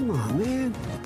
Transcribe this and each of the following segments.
Come on, man.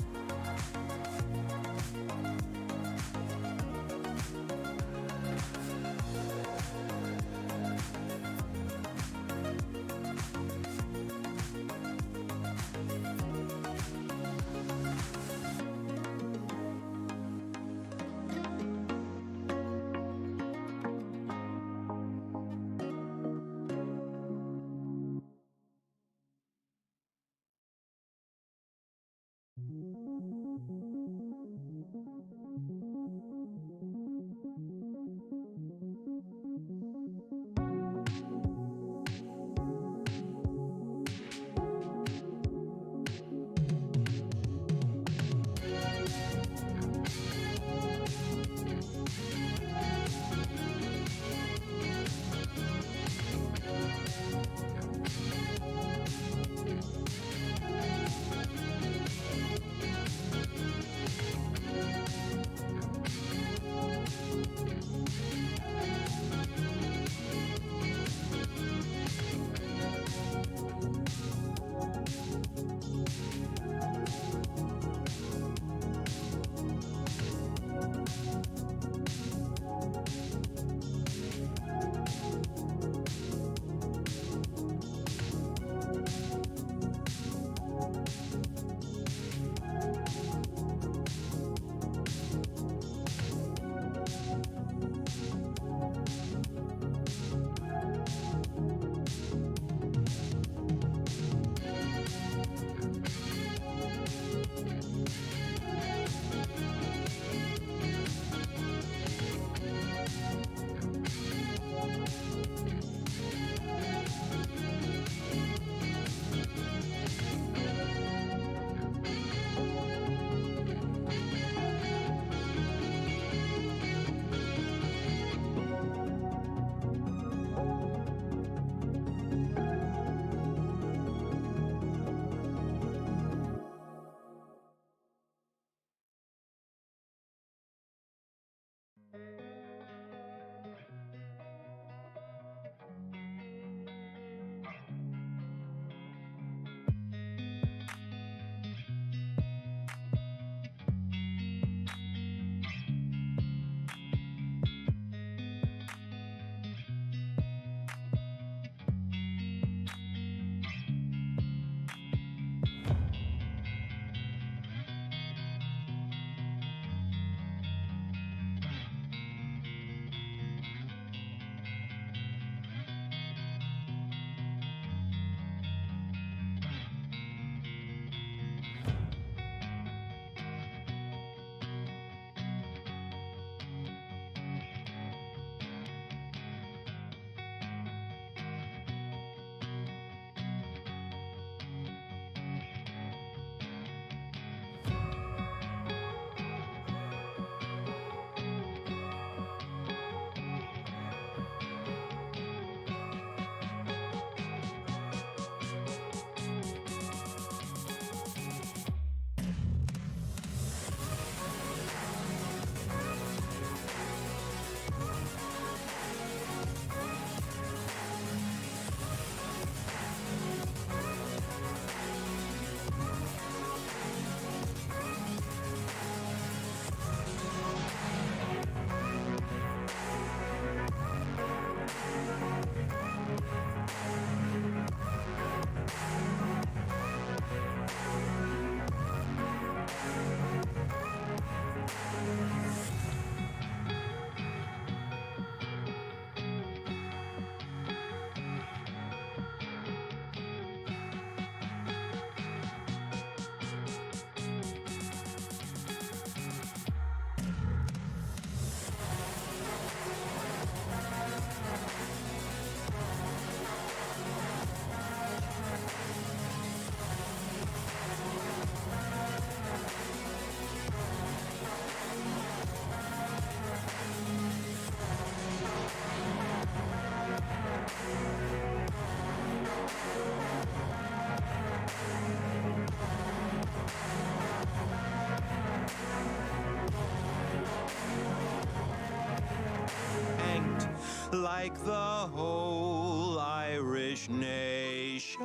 like the whole Irish nation.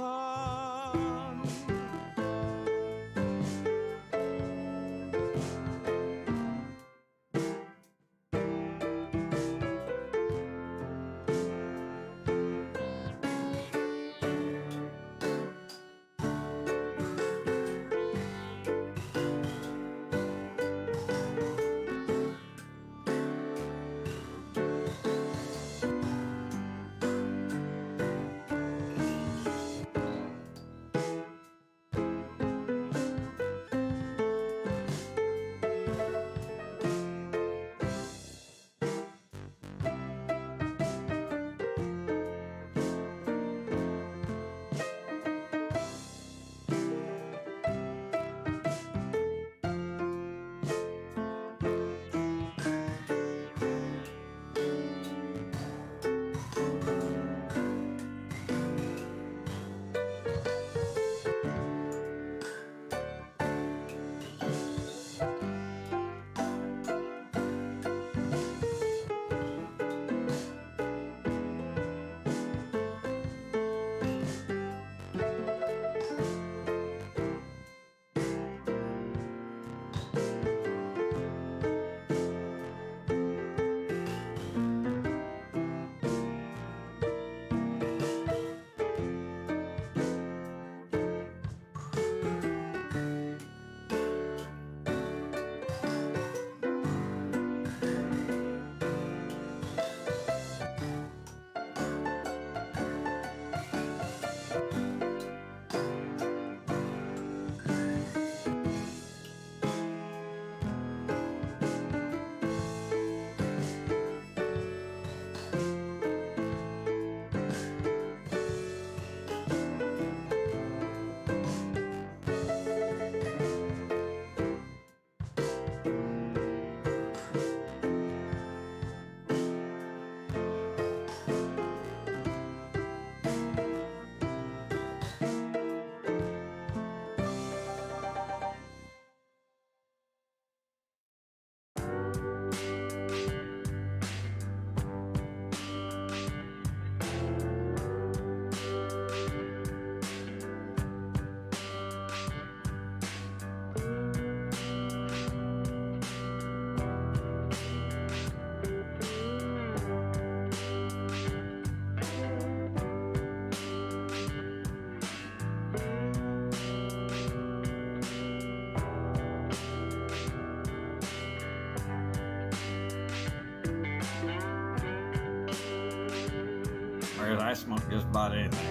Whereas I smoke just about anything.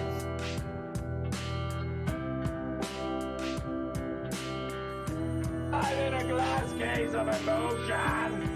I'm in a glass case of emotion.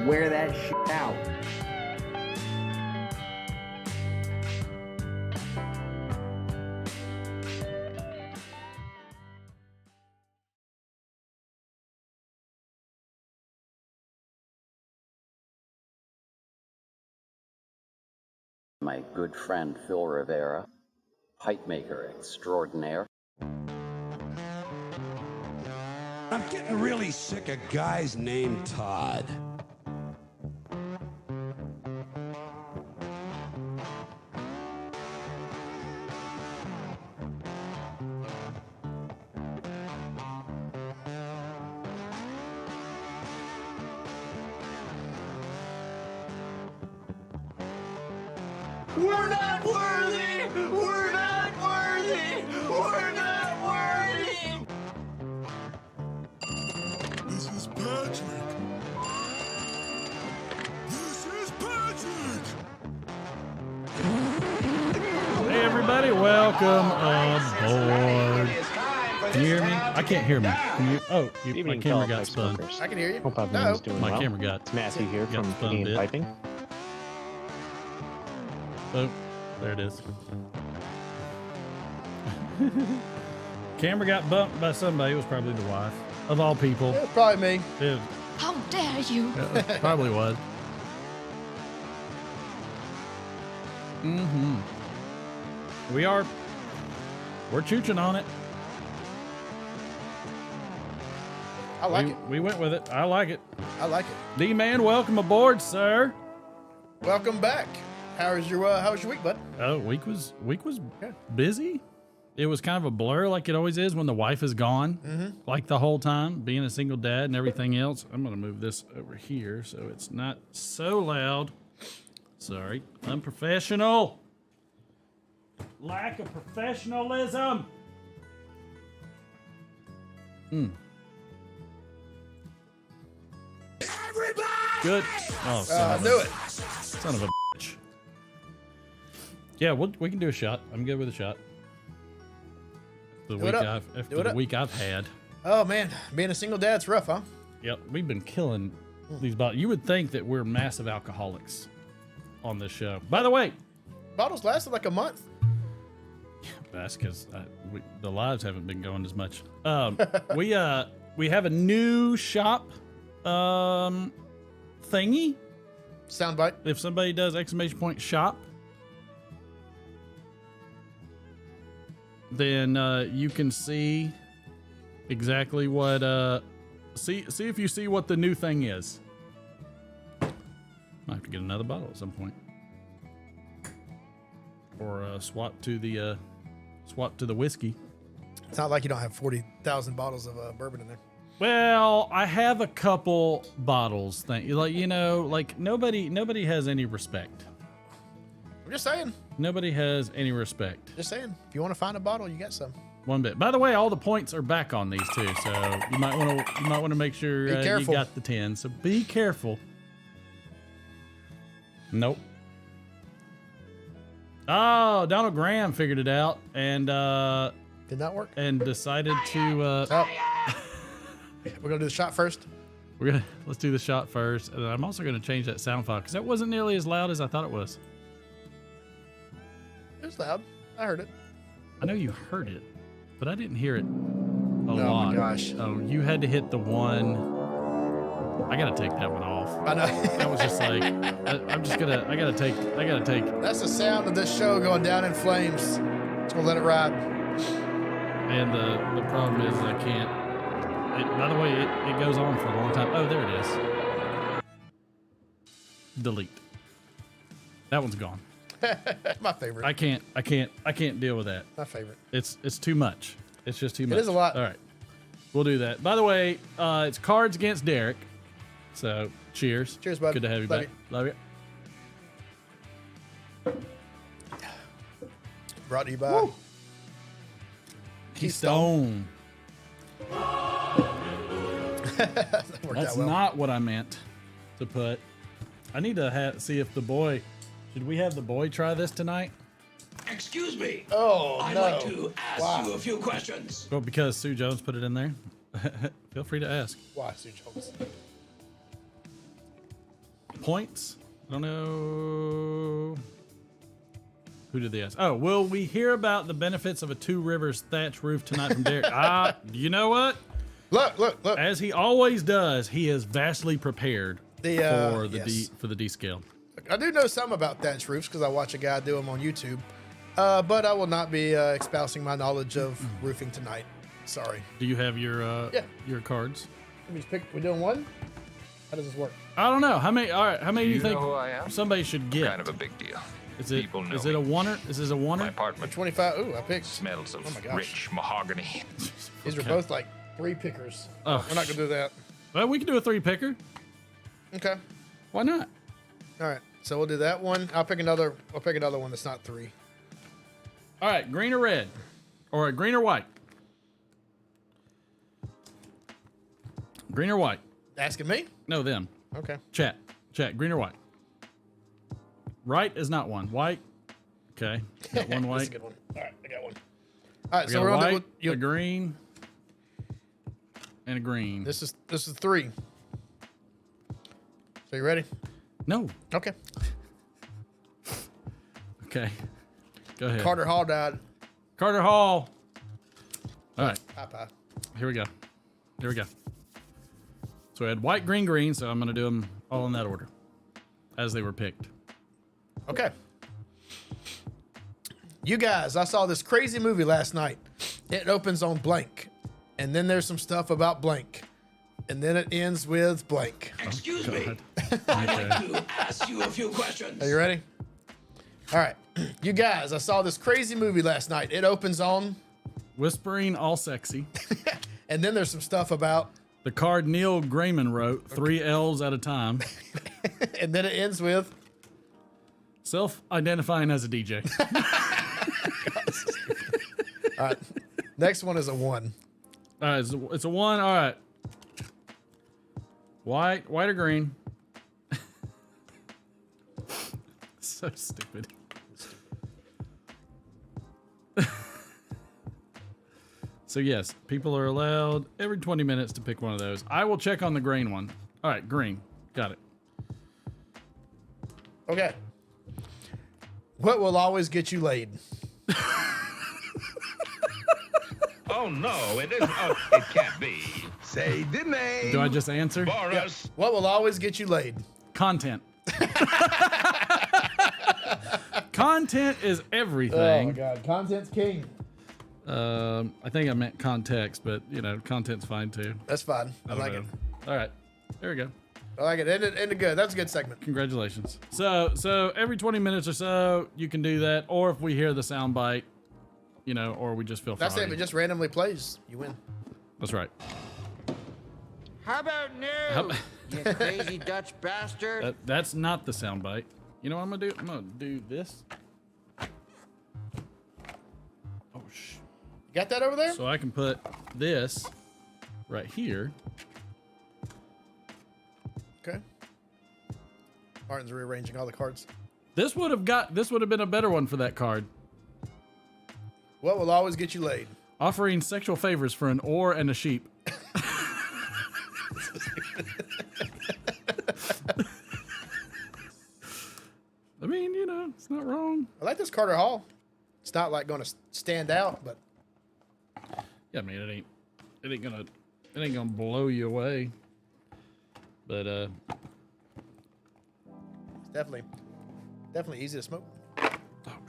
Wear that shit out. My good friend Phil Rivera, pipe maker extraordinaire. I'm getting really sick of guys named Todd. We're not worthy! We're not worthy! We're not worthy! This is Patrick. This is Patrick. Hey everybody, welcome aboard. Can you hear me? I can't hear me. Can you? Oh, my camera got spun. I can hear you. Hope everyone's doing My well. camera got. It's Matthew here got from spun a Gideon bit. Piping. Oh, there it is. Camera got bumped by somebody. It was probably the wife of all people. It's probably me. It How dare you? probably was. We're chooching on it. I like it. We went with it. I like it. I like it. D-Man, welcome aboard, sir. Welcome back. How was your week, bud? Oh, week was Good. busy. It was kind of a blur, like it always is when the wife is gone, like the whole time, being a single dad and everything else. I'm gonna move this over here so it's not so loud. Sorry, unprofessional. Lack of professionalism. Everybody! Good. Oh, I knew it. son of a bitch. Yeah, we can do a shot. I'm good with a shot. The Do it week up. after Do it the up. week I've had. Oh man, being a single dad's rough, huh? Yep, we've been killing these bottles. You would think that we're massive alcoholics on this show. By the way, Bottles lasted like a month. that's because the lives haven't been going as much. We have a new shop thingy. Soundbite. If somebody does exclamation point shop, then you can see exactly what see if you see what the new thing is. Might have to get another bottle at some point, or swap to the whiskey. It's not like you don't have 40,000 bottles of bourbon in there. Well, I have a couple bottles. Like nobody has any respect. I'm just saying. Nobody has any respect. Just saying. If you want to find a bottle, you got some. One bit. By the way, all the points are back on these too, so you might want to make sure Be you careful. got the 10. So be careful. Nope. Oh, Donald Graham figured it out and Did not work. and decided to Oh. We're gonna do the shot first. let's do the shot first, and then I'm also gonna change that sound file because that wasn't nearly as loud as I thought it was. was loud. I heard it. I know you heard it, but I didn't hear it a Oh lot. my gosh. Oh, you had to hit the one. I gotta take that one off. I know. That was just like, I gotta take. That's the sound of this show going down in flames. Just gonna let it ride. And the problem is I can't. By the way, it goes on for a long time. Oh, there it is. Delete. That one's gone. My favorite. I can't deal with that. My favorite. It's too much. It's just too much. It is a lot. All right. We'll do that. By the way, it's Cards against Derek. So, cheers. Cheers, bud. Good to have you Love back. Love you. Brought to you by Woo. Keystone. That worked That's out well. not what I meant to put. I need to see if the boy. Should we have the boy try this tonight? Excuse me. Oh, I'd no. like to ask you a few questions. Well, because Sue Jones put it in there. Feel free to ask. Why, Sue Jones? Points? I don't know. Who did they ask? Oh, will we hear about the benefits of a Two Rivers thatch roof tonight from Derek? You know what? Look. As he always does, he is vastly prepared for the yes. for the D scale. I do know some about thatch roofs because I watch a guy do them on YouTube. But I will not be espousing my knowledge of roofing tonight. Sorry. Do you have your cards? Let me just pick. We doing one? How does this work? I don't know. How many? All right. How many do you think know who I am? somebody should get? Kind of a big deal. Is it? People know Is it a me. oneer? Is this a My oneer? apartment 25. Ooh, I picked. smells of Oh my gosh. rich mahogany. These are both like 3 pickers. Oh. We're not gonna do that. Well, we can do a 3 picker. Okay. Why not? All right. So we'll do that one. I'll pick another one that's not 3. All right, green or red, or green or white. Green or white? Asking me? No, them. Okay. Chat. Green or white? Right is not one. White. Okay. Got one That's a white. good one. All right, I got one. All right, We so got we're a on white, the. a green, and a green. This is 3. So you ready? No. Okay. Okay. Go ahead. Carter Hall died. Carter Hall. All right. Pie. Here we go. So we had white, green, green. So I'm going to do them all in that order as they were picked. Okay. You guys, I saw this crazy movie last night. It opens on blank. And then there's some stuff about blank. And then it ends with blank. Excuse me. God. I'd Okay. like to ask you a few questions. Are you ready? All right. You guys, I saw this crazy movie last night. It opens on, Whispering all sexy. and then there's some stuff about, The card Neil Gaiman wrote, 3 L's at a time. and then it ends with, Self-identifying as a DJ. all right. Next one is a 1. All right, it's a 1. All right. White or green? So stupid. So yes, people are allowed every 20 minutes to pick one of those. I will check on the green one. All right, green. Got it. Okay. What will always get you laid? Oh no, it isn't. Oh, it can't be. Say the name. Do I just answer? Boris. What will always get you laid? Content. Content is Oh my everything. God. Content's king. I think I meant context, but content's fine too. That's fine. I like it. All right, there we go. I like it. Ended good. That's a good segment. Congratulations. So every 20 minutes or so, you can do that, or if we hear the sound bite, or we just feel That's it. froggy. If it just randomly plays, you win. That's right. How about How- no? You crazy Dutch bastard. That's not the sound bite. You know what I'm gonna do? I'm gonna do this. Oh sh. Got that over there? So I can put this right here. Okay. Martin's rearranging all the cards. This would have been a better one for that card. What will always get you laid? Offering sexual favors for an oar and a sheep. I mean, it's not wrong. I like this Carter Hall. It's not like going to stand out, but Yeah, I mean it ain't gonna blow you away. But it's definitely easy to smoke. oh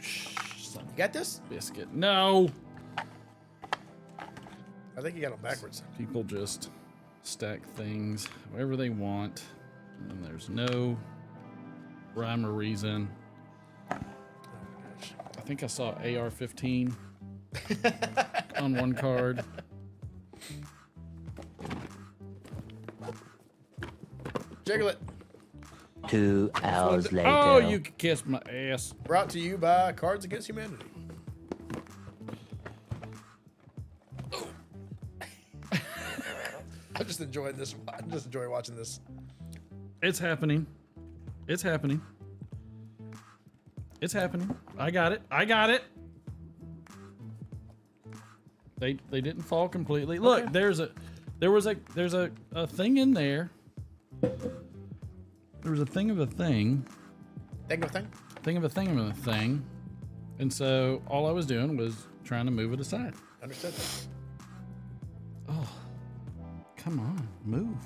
son You got this? of a biscuit. No. I think you got them backwards. People just stack things however they want, and there's no rhyme or reason. I think I saw AR-15 on one card. Jiggle it. 2 hours later. Oh, you can kiss my ass. Brought to you by Cards Against Humanity. I'm just enjoying this. I just enjoy watching this. It's happening. It's happening. It's happening. I got it. I got it. They didn't fall completely. Look, Okay. there's a thing in there. There was a thing of a thing. Thing of a thing. Thing of a thing of a thing. And so all I was doing was trying to move it aside. Understood. Oh, come on, move.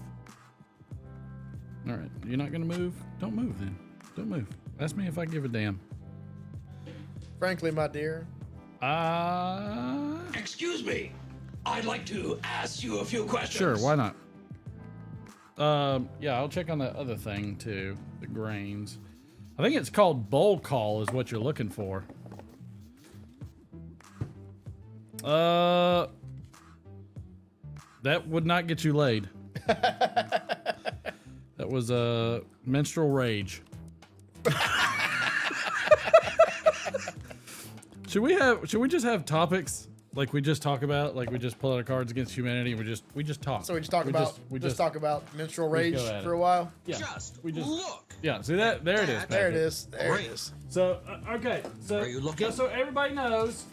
All right, you're not gonna move? Don't move then. Don't move. Ask me if I give a damn. Frankly, my dear, Excuse me. I'd like to ask you a few questions. Sure, why not? Yeah, I'll check on that other thing too, the grains. I think it's called bowl call is what you're looking for. That would not get you laid. That was a menstrual rage. Should we just have topics like we just talk about, like we just pull out our Cards Against Humanity and we just talk. so we just talk about talk about menstrual rage go at for it. a while. Yeah, Just we just look. yeah. See that? There it is. There it Patrick. is. There it is. So okay, so Are you looking? just so everybody knows,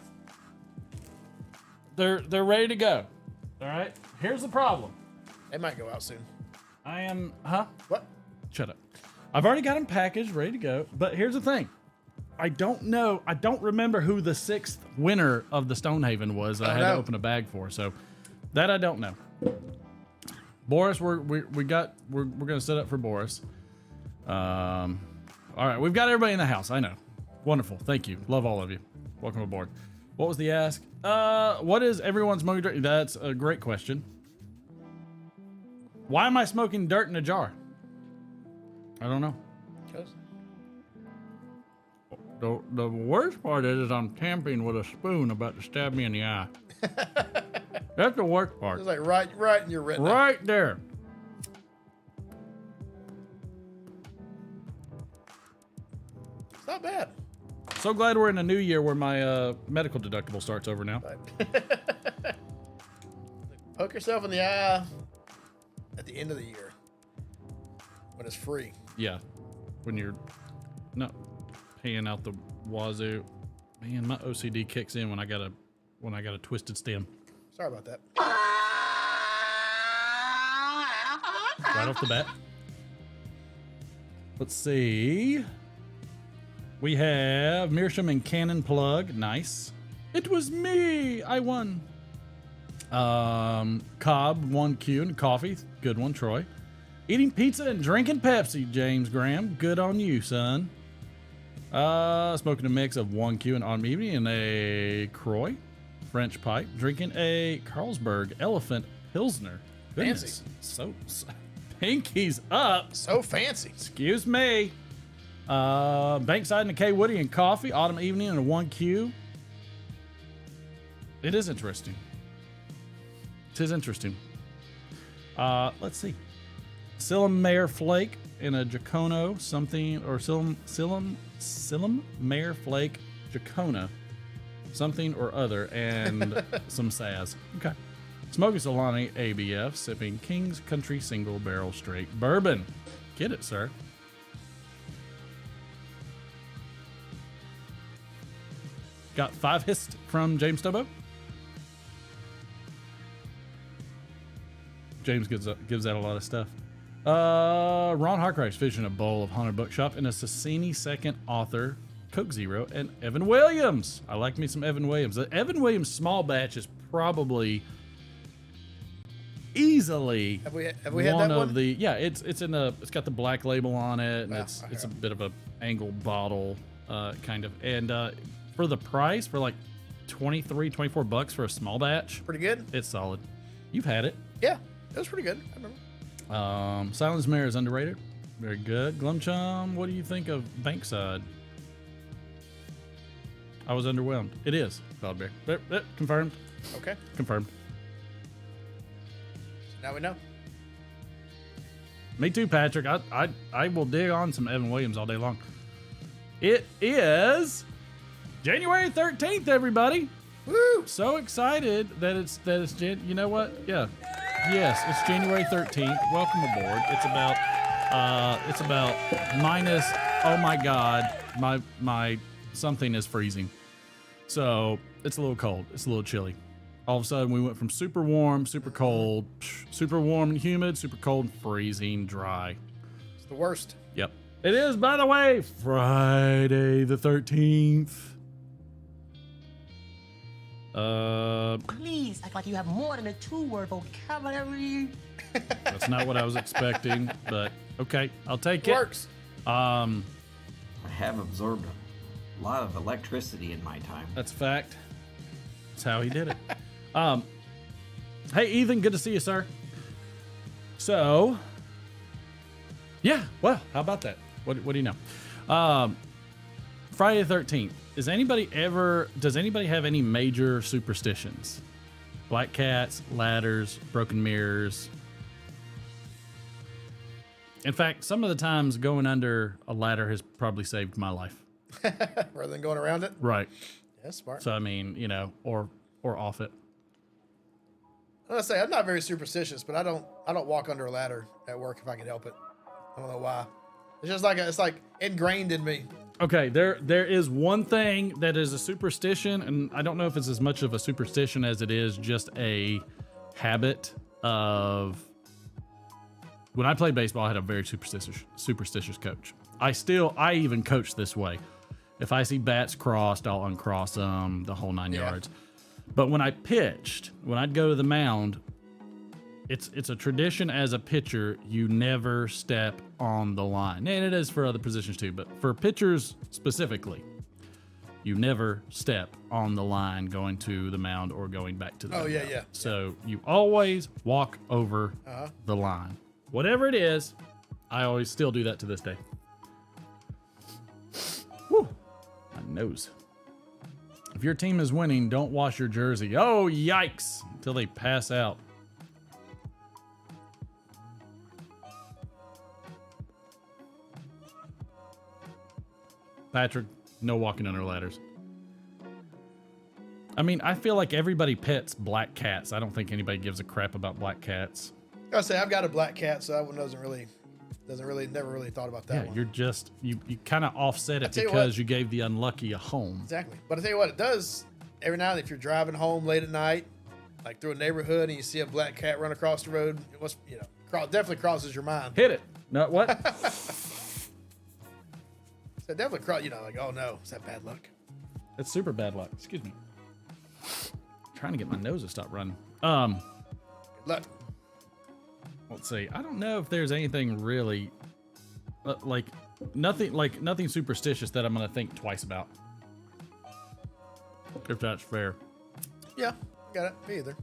they're ready to go. All right. Here's the problem. They might go out soon. I am What? Shut up. I've already got them packaged, ready to go. But here's the thing. I don't know. I don't remember who the 6th winner of the Stonehaven was that I had to open a bag for. So that I don't know. Boris, we're gonna set up for Boris. All right, we've got everybody in the house. I know. Wonderful. Thank you. Love all of you. Welcome aboard. What was the ask? What is everyone's smoking dirt? That's a great question. Why am I smoking dirt in a jar? I don't know. The worst part is I'm tamping with a spoon about to stab me in the eye. That's the worst part. It's like right in your retina. Right there. It's not bad. So glad we're in a new year where my medical deductible starts over now. Poke yourself in the eye at the end of the year when it's free. Yeah, when you're not paying out the wazoo. Man, my OCD kicks in when I got a twisted stem. Sorry about that. Right off the bat. Let's see. We have Meerschaum and Cannon Plug. Nice. It was me. I won. Cobb 1Q and coffee. Good one, Troy. Eating pizza and drinking Pepsi, James Graham. Good on you, son. Smoking a mix of 1Q and Autumn Evening and a Croy French pipe. Drinking a Carlsberg Elephant Pilsner. Goodness. So pinkies up. So fancy. Excuse me. Bankside and a K Woody and coffee. Autumn Evening and a 1Q. It is interesting. It is interesting. Let's see. Silum Mare Flake and a Jacono something, or Silum Mare Flake Jacona something or other, and some Saz. Okay. Smoking Solani ABF, sipping King's Country Single Barrel Straight Bourbon. Get it, sir. Got 5 hissed from James Stubbo. James gives out a lot of stuff. Ron Harkrice fishing a bowl of Haunted Bookshop and a Sassini second author Coke Zero, and Evan Williams. I like me some Evan Williams. The Evan Williams small batch is probably easily Have we had one that of one? the it's got the black label on it, and Wow, it's a bit of a angled bottle kind of, and for the price, for like $24 for a small batch, Pretty good. it's solid. You've had it. Yeah, it was pretty good. I remember. Silence Mare is underrated. Very good. Glumchum, what do you think of Bankside? I was underwhelmed. It is Cloudberry. Confirmed. Okay, Confirmed. now we know. Me too, Patrick. I will dig on some Evan Williams all day long. It is January 13th, everybody. Woo! So excited that it's you know what? Yeah. Yes, it's January 13th. Welcome aboard. It's about minus, oh my god, my something is freezing. So it's a little cold. It's a little chilly. All of a sudden we went from super warm, super cold, super warm and humid, super cold and freezing, dry. It's the worst. Yep. It is, by the way, Friday the 13th. Please act like you have more than a 2-word vocabulary. That's not what I was expecting, but okay, I'll take it. Works. I have absorbed a lot of electricity in my time. That's a fact. That's how he did it. Hey, Ethan, good to see you, sir. So, yeah, well, how about that? What do you know? Friday the 13th. Does anybody have any major superstitions? Black cats, ladders, broken mirrors. In fact, some of the times going under a ladder has probably saved my life. Rather than going around it. Right. Yeah, smart. So I mean, you know, or off it. I'm gonna say I'm not very superstitious, but I don't walk under a ladder at work if I can help it. I don't know why. It's just like it's like ingrained in me. Okay, there is one thing that is a superstition, and I don't know if it's as much of a superstition as it is just a habit of. When I played baseball, I had a very superstitious coach. I even coach this way. If I see bats crossed, I'll uncross them, the whole 9 yards. But when I pitched, when I'd go to the mound, it's a tradition as a pitcher, you never step on the line. And it is for other positions too, but for pitchers specifically, you never step on the line going to the mound or going back to the mound. Yeah. So you always walk over the line. Whatever it is, I always still do that to this day. Whew, my nose. If your team is winning, don't wash your jersey. Oh, yikes, until they pass out. Patrick, no walking under ladders. I mean, I feel like everybody pets black cats. I don't think anybody gives a crap about black cats. I say I've got a black cat, so that one never really thought about that Yeah, one. you're just you kind of offset it tell you because what. you gave the unlucky a home. Exactly. But I tell you what, it does every now and then if you're driving home late at night, like through a neighborhood, and you see a black cat run across the road, it must, definitely crosses your mind. Hit it. No, what? So it definitely like, oh no, is that bad luck? That's super bad luck. Excuse me. Trying to get my nose to stop running. Good luck. Let's see. I don't know if there's anything really nothing superstitious that I'm gonna think twice about. If that's fair. Yeah, got it. Me either.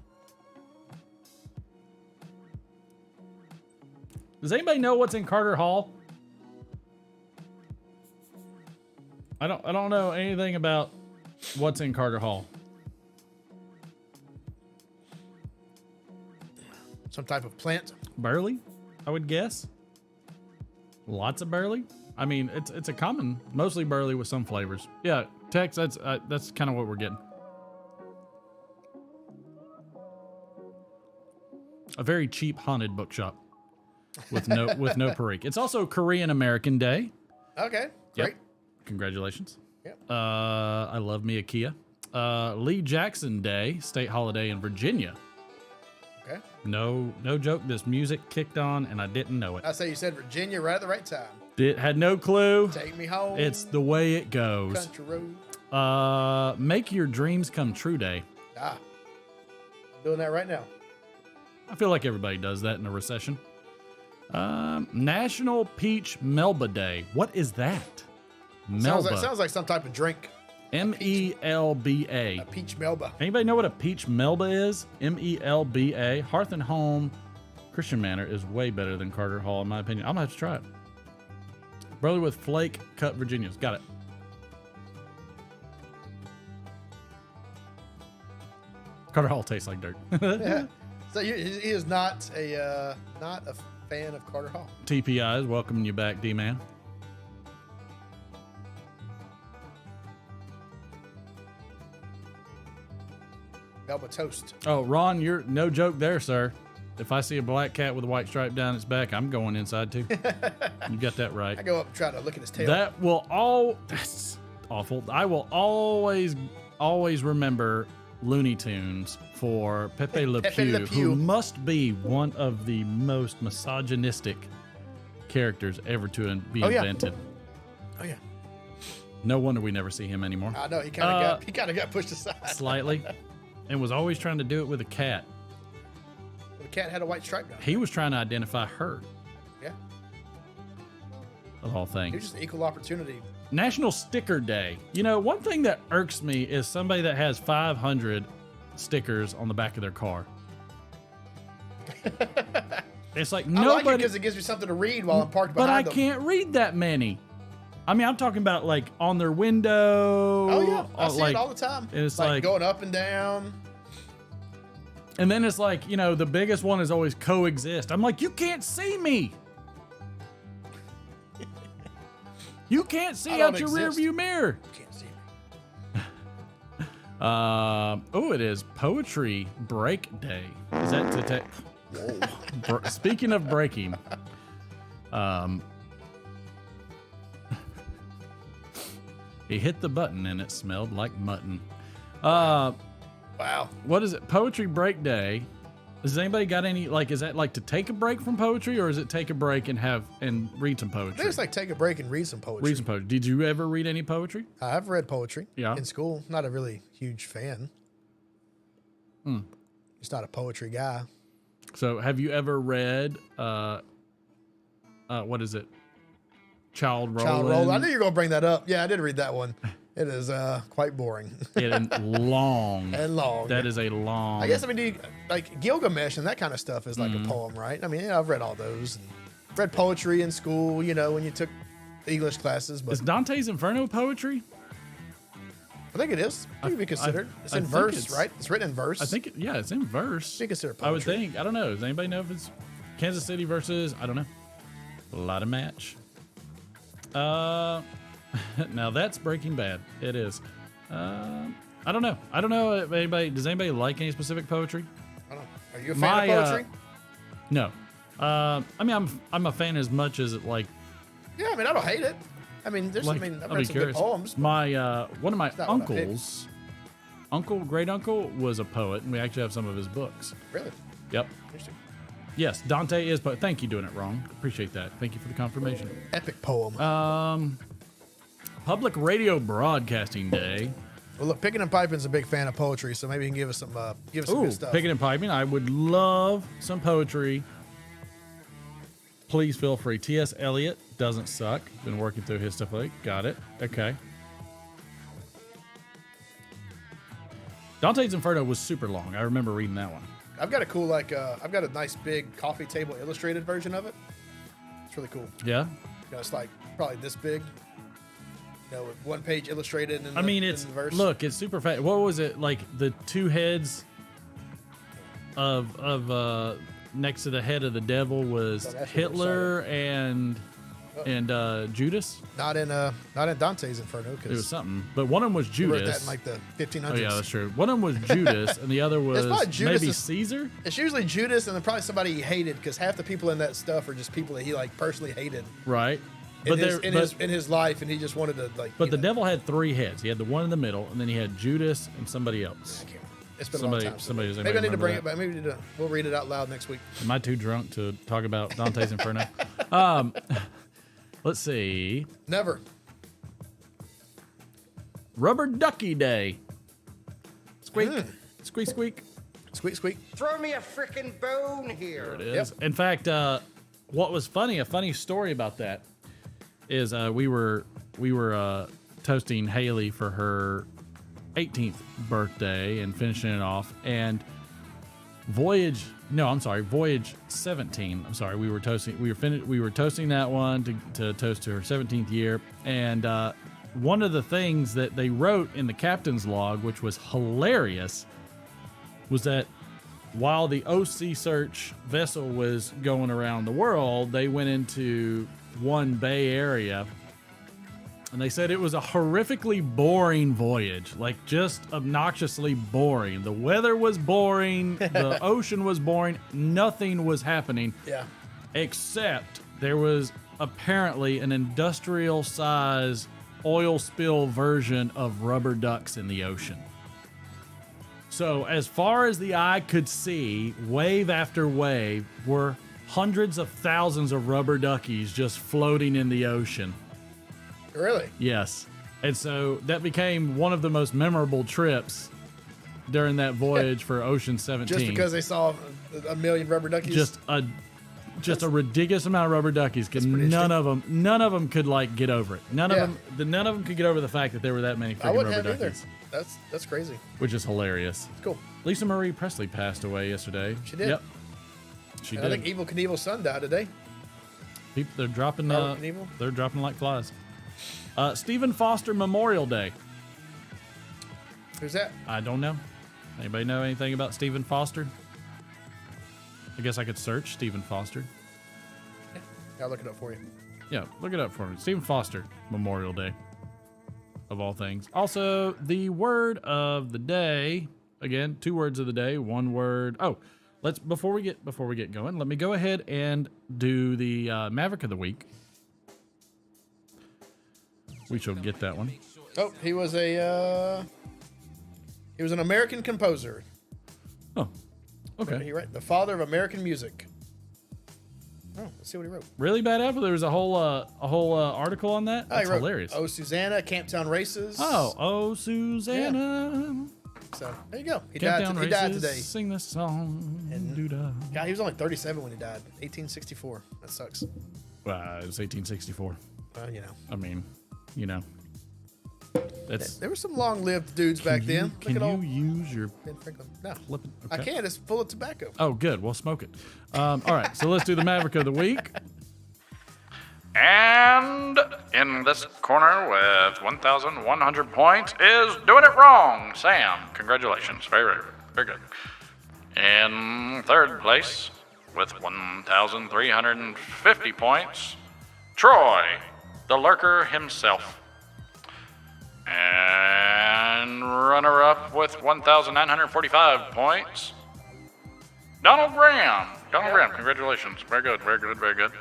Does anybody know what's in Carter Hall? I don't know anything about what's in Carter Hall. Some type of plant. Barley, I would guess. Lots of barley. I mean, it's a common, mostly barley with some flavors. Yeah, Tex, that's kind of what we're getting. A very cheap haunted bookshop with no perique. It's also Korean American Day. Okay, great. Yep. Congratulations. Yep. I love me a Kia. Lee Jackson Day, state holiday in Virginia. Okay. No joke. This music kicked on and I didn't know it. I say you said Virginia right at the right time. Had no clue. Take me home. It's the way it goes. Country road. Make your dreams come true day. I'm doing that right now. I feel like everybody does that in a recession. National Peach Melba Day. What is that? Melba. Sounds like some type of drink. M-E-L-B-A. A peach Melba. Anybody know what a peach Melba is? M-E-L-B-A. Hearth and Home Christian Manor is way better than Carter Hall, in my opinion. I'm going to have to try it. Brother with flake cut Virginias. Got it. Carter Hall tastes like dirt. Yeah. So he is not a fan of Carter Hall. TPI is welcoming you back, D-Man. Melba toast. Oh, Ron, you're no joke there, sir. If I see a black cat with a white stripe down its back, I'm going inside too. You got that right. I go up and try to look at his tail. That's awful. I will always remember Looney Tunes for Pepe Le Pew, who must be one of the most misogynistic characters ever to be invented. Oh yeah. No wonder we never see him anymore. I know he kind of got pushed aside slightly, and was always trying to do it with a cat. The cat had a white stripe down. He was trying to identify her. Yeah. Of all things. He was just equal opportunity. National Sticker Day. You know, one thing that irks me is somebody that has 500 stickers on the back of their car. It's like nobody. I like it because it gives me something to read while I'm parked behind them. But I can't read that many. I mean, I'm talking about like on their window. Oh yeah, I see it all the time. And it's like going up and down. And then it's like, you know, the biggest one is always coexist. I'm like, you can't see me. You can't see out your rear view mirror. You can't see me. Oh, it is Poetry Break Day. Is that to take? Speaking of breaking, he hit the button and it smelled like mutton. Wow. What is it? Poetry Break Day. Has anybody got any, like, is that like to take a break from poetry, or is it take a break and read some poetry? I think it's like take a break and read some poetry. Read some poetry. Did you ever read any poetry? I've read poetry in school. Not a really huge fan. Just not a poetry guy. So have you ever read, what is it? Child Roll. Child Roll. I knew you were going to bring that up. Yeah, I did read that one. It is quite boring. And long. And long. That is a long. I guess, I mean, like Gilgamesh and that kind of stuff is like a poem, right? I mean, yeah, I've read all those. And read poetry in school, you know, when you took English classes. But is Dante's Inferno poetry? I think it is. It could be considered. It's in verse, right? It's written in verse. I think, yeah, it's in verse. Be considered poetry. I would think. I don't know. Does anybody know if it's Kansas City versus, I don't know. A lot of match. Now that's Breaking Bad. It is. I don't know. I don't know if anybody, does anybody like any specific poetry? I don't know. Are you a fan of poetry? No. I mean, I'm a fan as much as it, like. Yeah, I mean, I don't hate it. I mean, there's, like, I've read some good poems. My, one of my uncles, great uncle was a poet, and we actually have some of his books. Really? Yep. Interesting. Yes, Dante is, but thank you doing it wrong. Appreciate that. Thank you for the confirmation. Epic poem. Public Radio Broadcasting Day. Well, look, Picking and Piping's a big fan of poetry, so maybe he can give us some good stuff. Picking and Piping. I would love some poetry. Please feel free. T.S. Eliot doesn't suck. Been working through his stuff lately. Got it. Okay. Dante's Inferno was super long. I remember reading that one. I've got a cool, like, I've got a nice big coffee table illustrated version of it. It's really cool. Yeah? You know, it's like probably this big. You know, with one page illustrated in the, it's, in the verse. Look, it's super fast. What was it? Like the two heads of next to the head of the devil was Hitler and Judas. Not in Dante's Inferno. It was something, but one of them was Judas. Wrote that in like the 1500s. Oh yeah, that's true. One of them was Judas, and the other was maybe Caesar. It's usually Judas, and then probably somebody he hated, because half the people in that stuff are just people that he like personally hated. Right. In his life, and he just wanted to like. But the devil had three heads. He had the one in the middle, and then he had Judas and somebody else. I can't remember. It's been a long time. Maybe I need to bring it back. Maybe we'll read it out loud next week. Am I too drunk to talk about Dante's Inferno? Let's see. Never. Rubber Ducky Day. Squeak. Squeak, squeak. Squeak, squeak. Throw me a frickin' bone here. There it is. Yep. In fact, what was funny, a funny story about that is we were toasting Haley for her 18th birthday and finishing it off. And Voyage 17. I'm sorry. We were toasting that one to toast to her 17th year. And one of the things that they wrote in the captain's log, which was hilarious, was that while the OC search vessel was going around the world, they went into one Bay Area, and they said it was a horrifically boring voyage, like just obnoxiously boring. The weather was boring, the ocean was boring, nothing was happening. Yeah. Except there was apparently an industrial size oil spill version of rubber ducks in the ocean. So as far as the eye could see, wave after wave were hundreds of thousands of rubber duckies just floating in the ocean. Really? Yes. And so that became one of the most memorable trips during that voyage for Ocean 17. Just because they saw a million rubber duckies? Just a ridiculous amount of rubber duckies, because none of them could like get over it. None of them could get over the fact that there were that many freaking rubber duckies. That's crazy. Which is hilarious. Cool. Lisa Marie Presley passed away yesterday. She did. Yep. She did. I think Evel Knievel's son died today. People, they're dropping. Knievel? They're dropping like flies. Stephen Foster Memorial Day. Who's that? I don't know. Anybody know anything about Stephen Foster? I guess I could search Stephen Foster. I'll look it up for you. Yeah, look it up for me. Stephen Foster Memorial Day, of all things. Also, the word of the day. Again, 2 words of the day. 1 word. Oh, before we get going, let me go ahead and do the Maverick of the Week. We shall get that one. Oh, he was an American composer. Oh, okay. He wrote the father of American music. Oh, let's see what he wrote. Really bad apple. There was a whole article on that. That's hilarious. Oh, Susanna, Camptown Races. Oh, Susanna. Yeah. So there you go. He Camptown died today. Sing this song. God, he was only 37 when he died. 1864. That sucks. It was 1864. Well, you know. I mean, you know. That's. There were some long-lived dudes back then. Can you use your Ben Franklin? No, flip it? I Okay. can't. It's full of tobacco. Oh, good. Well, smoke it. All right, so let's do the Maverick of the Week. And in this corner with 1,100 points is Doing It Wrong, Sam. Congratulations. Very, very, very good. In third place with 1,350 points, Troy, the lurker himself. And runner-up with 1,945 points, Donald Graham. Graham, congratulations. Very good, very good, very good.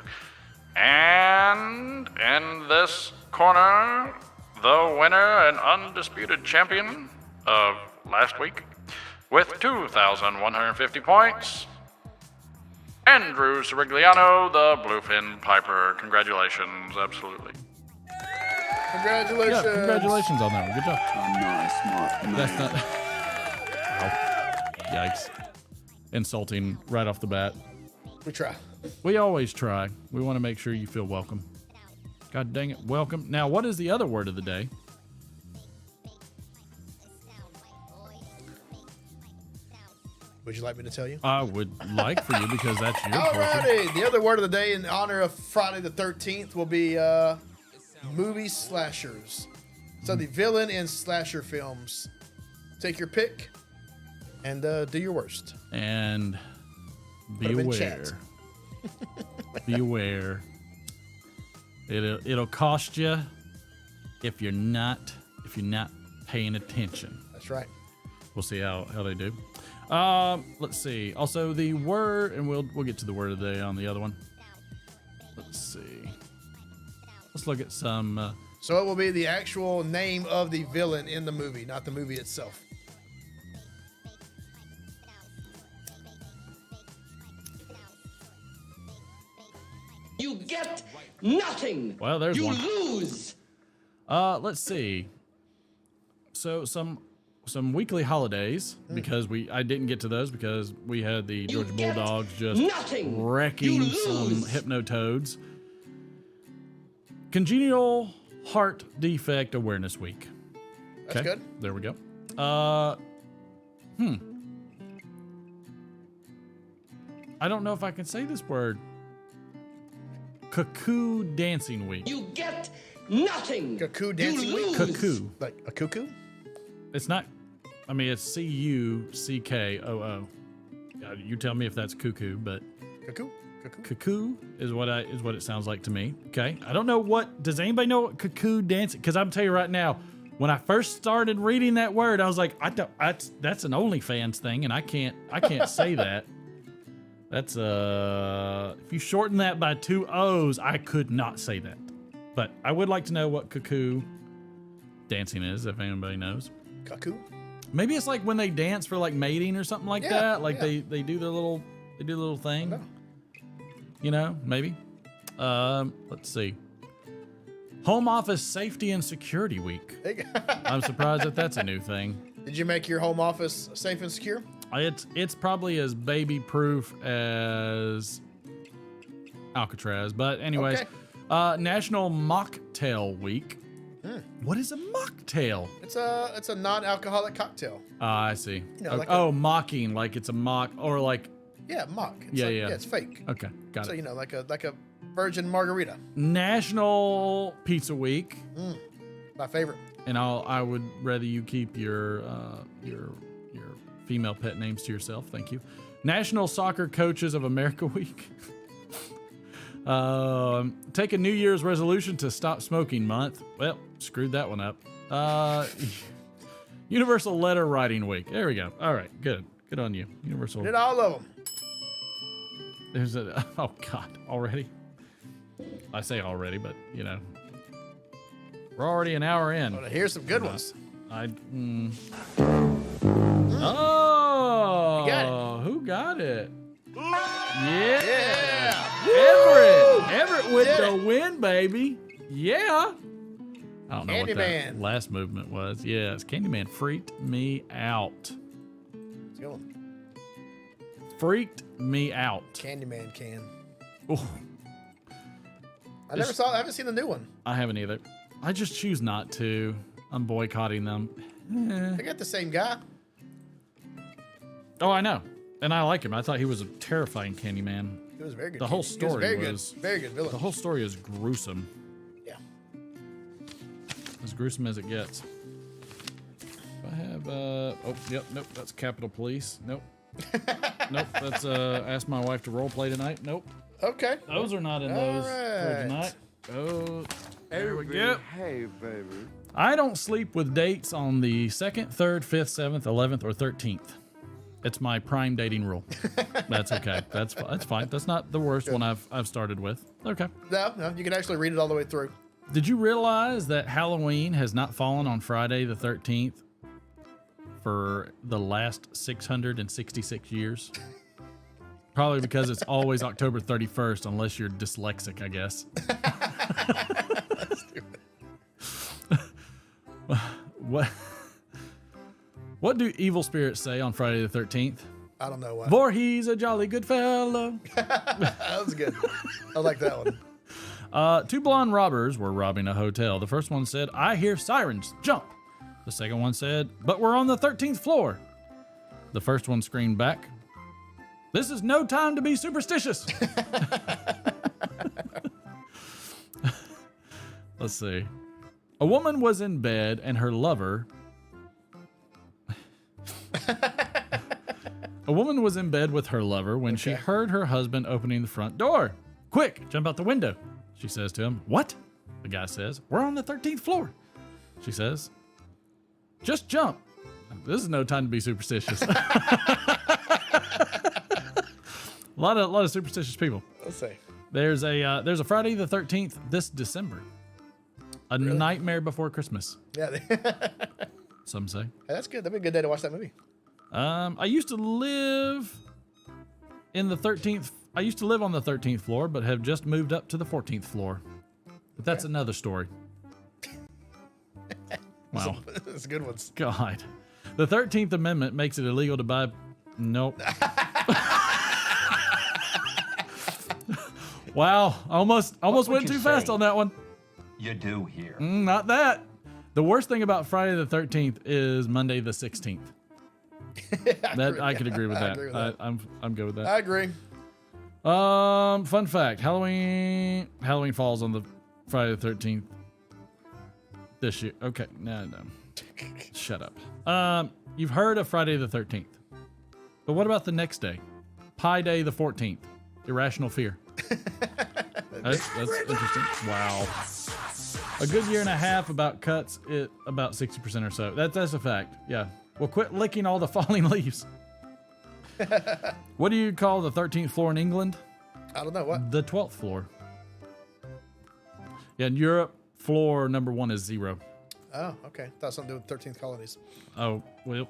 And in this corner, the winner and undisputed champion of last week with 2,150 points, Andrew Sirigliano, the Bluefin Piper. Congratulations, absolutely. Congratulations. Yeah, congratulations on that one. Good job. I'm not a smart man. That's not. Ow. Yikes. Insulting right off the bat. We try. We always try. We want to make sure you feel welcome. God dang it. Welcome. Now, what is the other word of the day? Would you like me to tell you? I would like for you, because that's your portion. Alrighty. The other word of the day in honor of Friday the 13th will be movie slashers. So the villain in slasher films. Take your pick and do your worst. And be Put 'em in aware. chat. Be aware. It'll cost you if you're not paying attention. That's right. We'll see how they do. Let's see. Also, the word, and we'll get to the word of the day on the other one. Let's see. Let's look at some. So it will be the actual name of the villain in the movie, not the movie itself. You get nothing. Well, there's you one. lose. Let's see. So some weekly holidays, because I didn't get to those because we had the Georgia Bulldogs just wrecking some Hypnotoads. Congenital Heart Defect Awareness Week. That's good. There we go. I don't know if I can say this word. Cuckoo Dancing Week. You get nothing. Cuckoo Dancing Week? Cuckoo. Like a cuckoo? It's not, I mean, it's Cuckoo. You tell me if that's cuckoo, but Cuckoo? cuckoo is what it sounds like to me. Okay. I don't know does anybody know what cuckoo dancing? Because I'm telling you right now, when I first started reading that word, I was like, that's an OnlyFans thing, and I can't say that. That's if you shorten that by 2 O's, I could not say that. But I would like to know what cuckoo dancing is, if anybody knows. Cuckoo? Maybe it's like when they dance for like mating or something like that. Like they do their little thing. No. You know, maybe. Let's see. Home Office Safety and Security Week. I'm surprised that that's a new thing. Did you make your home office safe and secure? It's probably as baby proof as Alcatraz, but anyways, National Mocktail Week. What is a mocktail? It's a non-alcoholic cocktail. I see. You know, like mocking, like it's a mock, or like mock. It's yeah. it's fake. Okay, got So it. you know, like a virgin margarita. National Pizza Week. My favorite. And I would rather you keep your female pet names to yourself. Thank you. National Soccer Coaches of America Week. Take a New Year's resolution to stop smoking month. Well, screwed that one up. Universal Letter Writing Week. There we go. All right, good on you. Universal. Did all of them. There's oh God, already. I say already, but you know, we're already an hour in. Well, here's some good ones. Oh, got who got it? Yeah. Everett with the win, baby. Yeah. I don't know what that Candyman. last movement was. Yes, Candyman freaked me out. Let's go. Freaked me out. Candyman can. Ooh, I haven't seen the new one. I haven't either. I just choose not to. I'm boycotting them. They got the same guy. Oh, I know. And I like him. I thought he was a terrifying Candyman. He was very good. The whole He story was very good villain. The whole story is gruesome. Yeah. As gruesome as it gets. If I have nope, that's Capitol Police. Nope. Nope, that's Ask My Wife to Roleplay Tonight. Nope. Okay. Those are not in those for tonight. Oh, there we go. Hey, baby. I don't sleep with dates on the 2nd, 3rd, 5th, 7th, 11th, or 13th. It's my prime dating rule. That's okay. That's fine. That's not the worst one I've started with. Okay. No, you can actually read it all the way through. Did you realize that Halloween has not fallen on Friday the 13th for the last 666 years? Probably because it's always October 31st, unless you're dyslexic, I guess. What do evil spirits say on Friday the 13th? I don't know why. Voorhees a jolly good fellow. That was good. I like that one. 2 blonde robbers were robbing a hotel. The first one said, "I hear sirens, jump." The second one said, "But we're on the 13th floor." The first one screamed back, "This is no time to be superstitious." Let's see. A woman was in bed and her lover... A woman was in bed with her lover when she heard her husband opening the front door. "Quick, jump out the window," she says to him. "What?" The guy says. "We're on the 13th floor." She says, "Just jump. This is no time to be superstitious." A lot of superstitious people. Let's see. There's a Friday the 13th this December. A Nightmare Before Christmas. Yeah. Some say. Hey, that's good. That'd be a good day to watch that movie. I used to live in the 13th I used to live on the 13th floor, but have just moved up to the 14th floor. But that's another story. Wow. That's good ones. God. The 13th Amendment makes it illegal to buy... Nope. Wow. Almost went too fast on that one. You do here. Not that. The worst thing about Friday the 13th is Monday the 16th. I could agree with that. agree with that. I'm good with that. I agree. Fun fact: Halloween falls on the Friday the 13th this year. Okay, no. Shut up. You've heard of Friday the 13th, but what about the next day? Pi Day the 14th. Irrational fear. That's interesting. Wow. A good year and a half about cuts it about 60% or so. That's a fact. Yeah. Well, quit licking all the falling leaves. What do you call the 13th floor in England? I don't know what. The 12th floor. Yeah, in Europe, floor number 1 is 0. Oh, okay. Thought something to do with 13th colonies. Oh, well,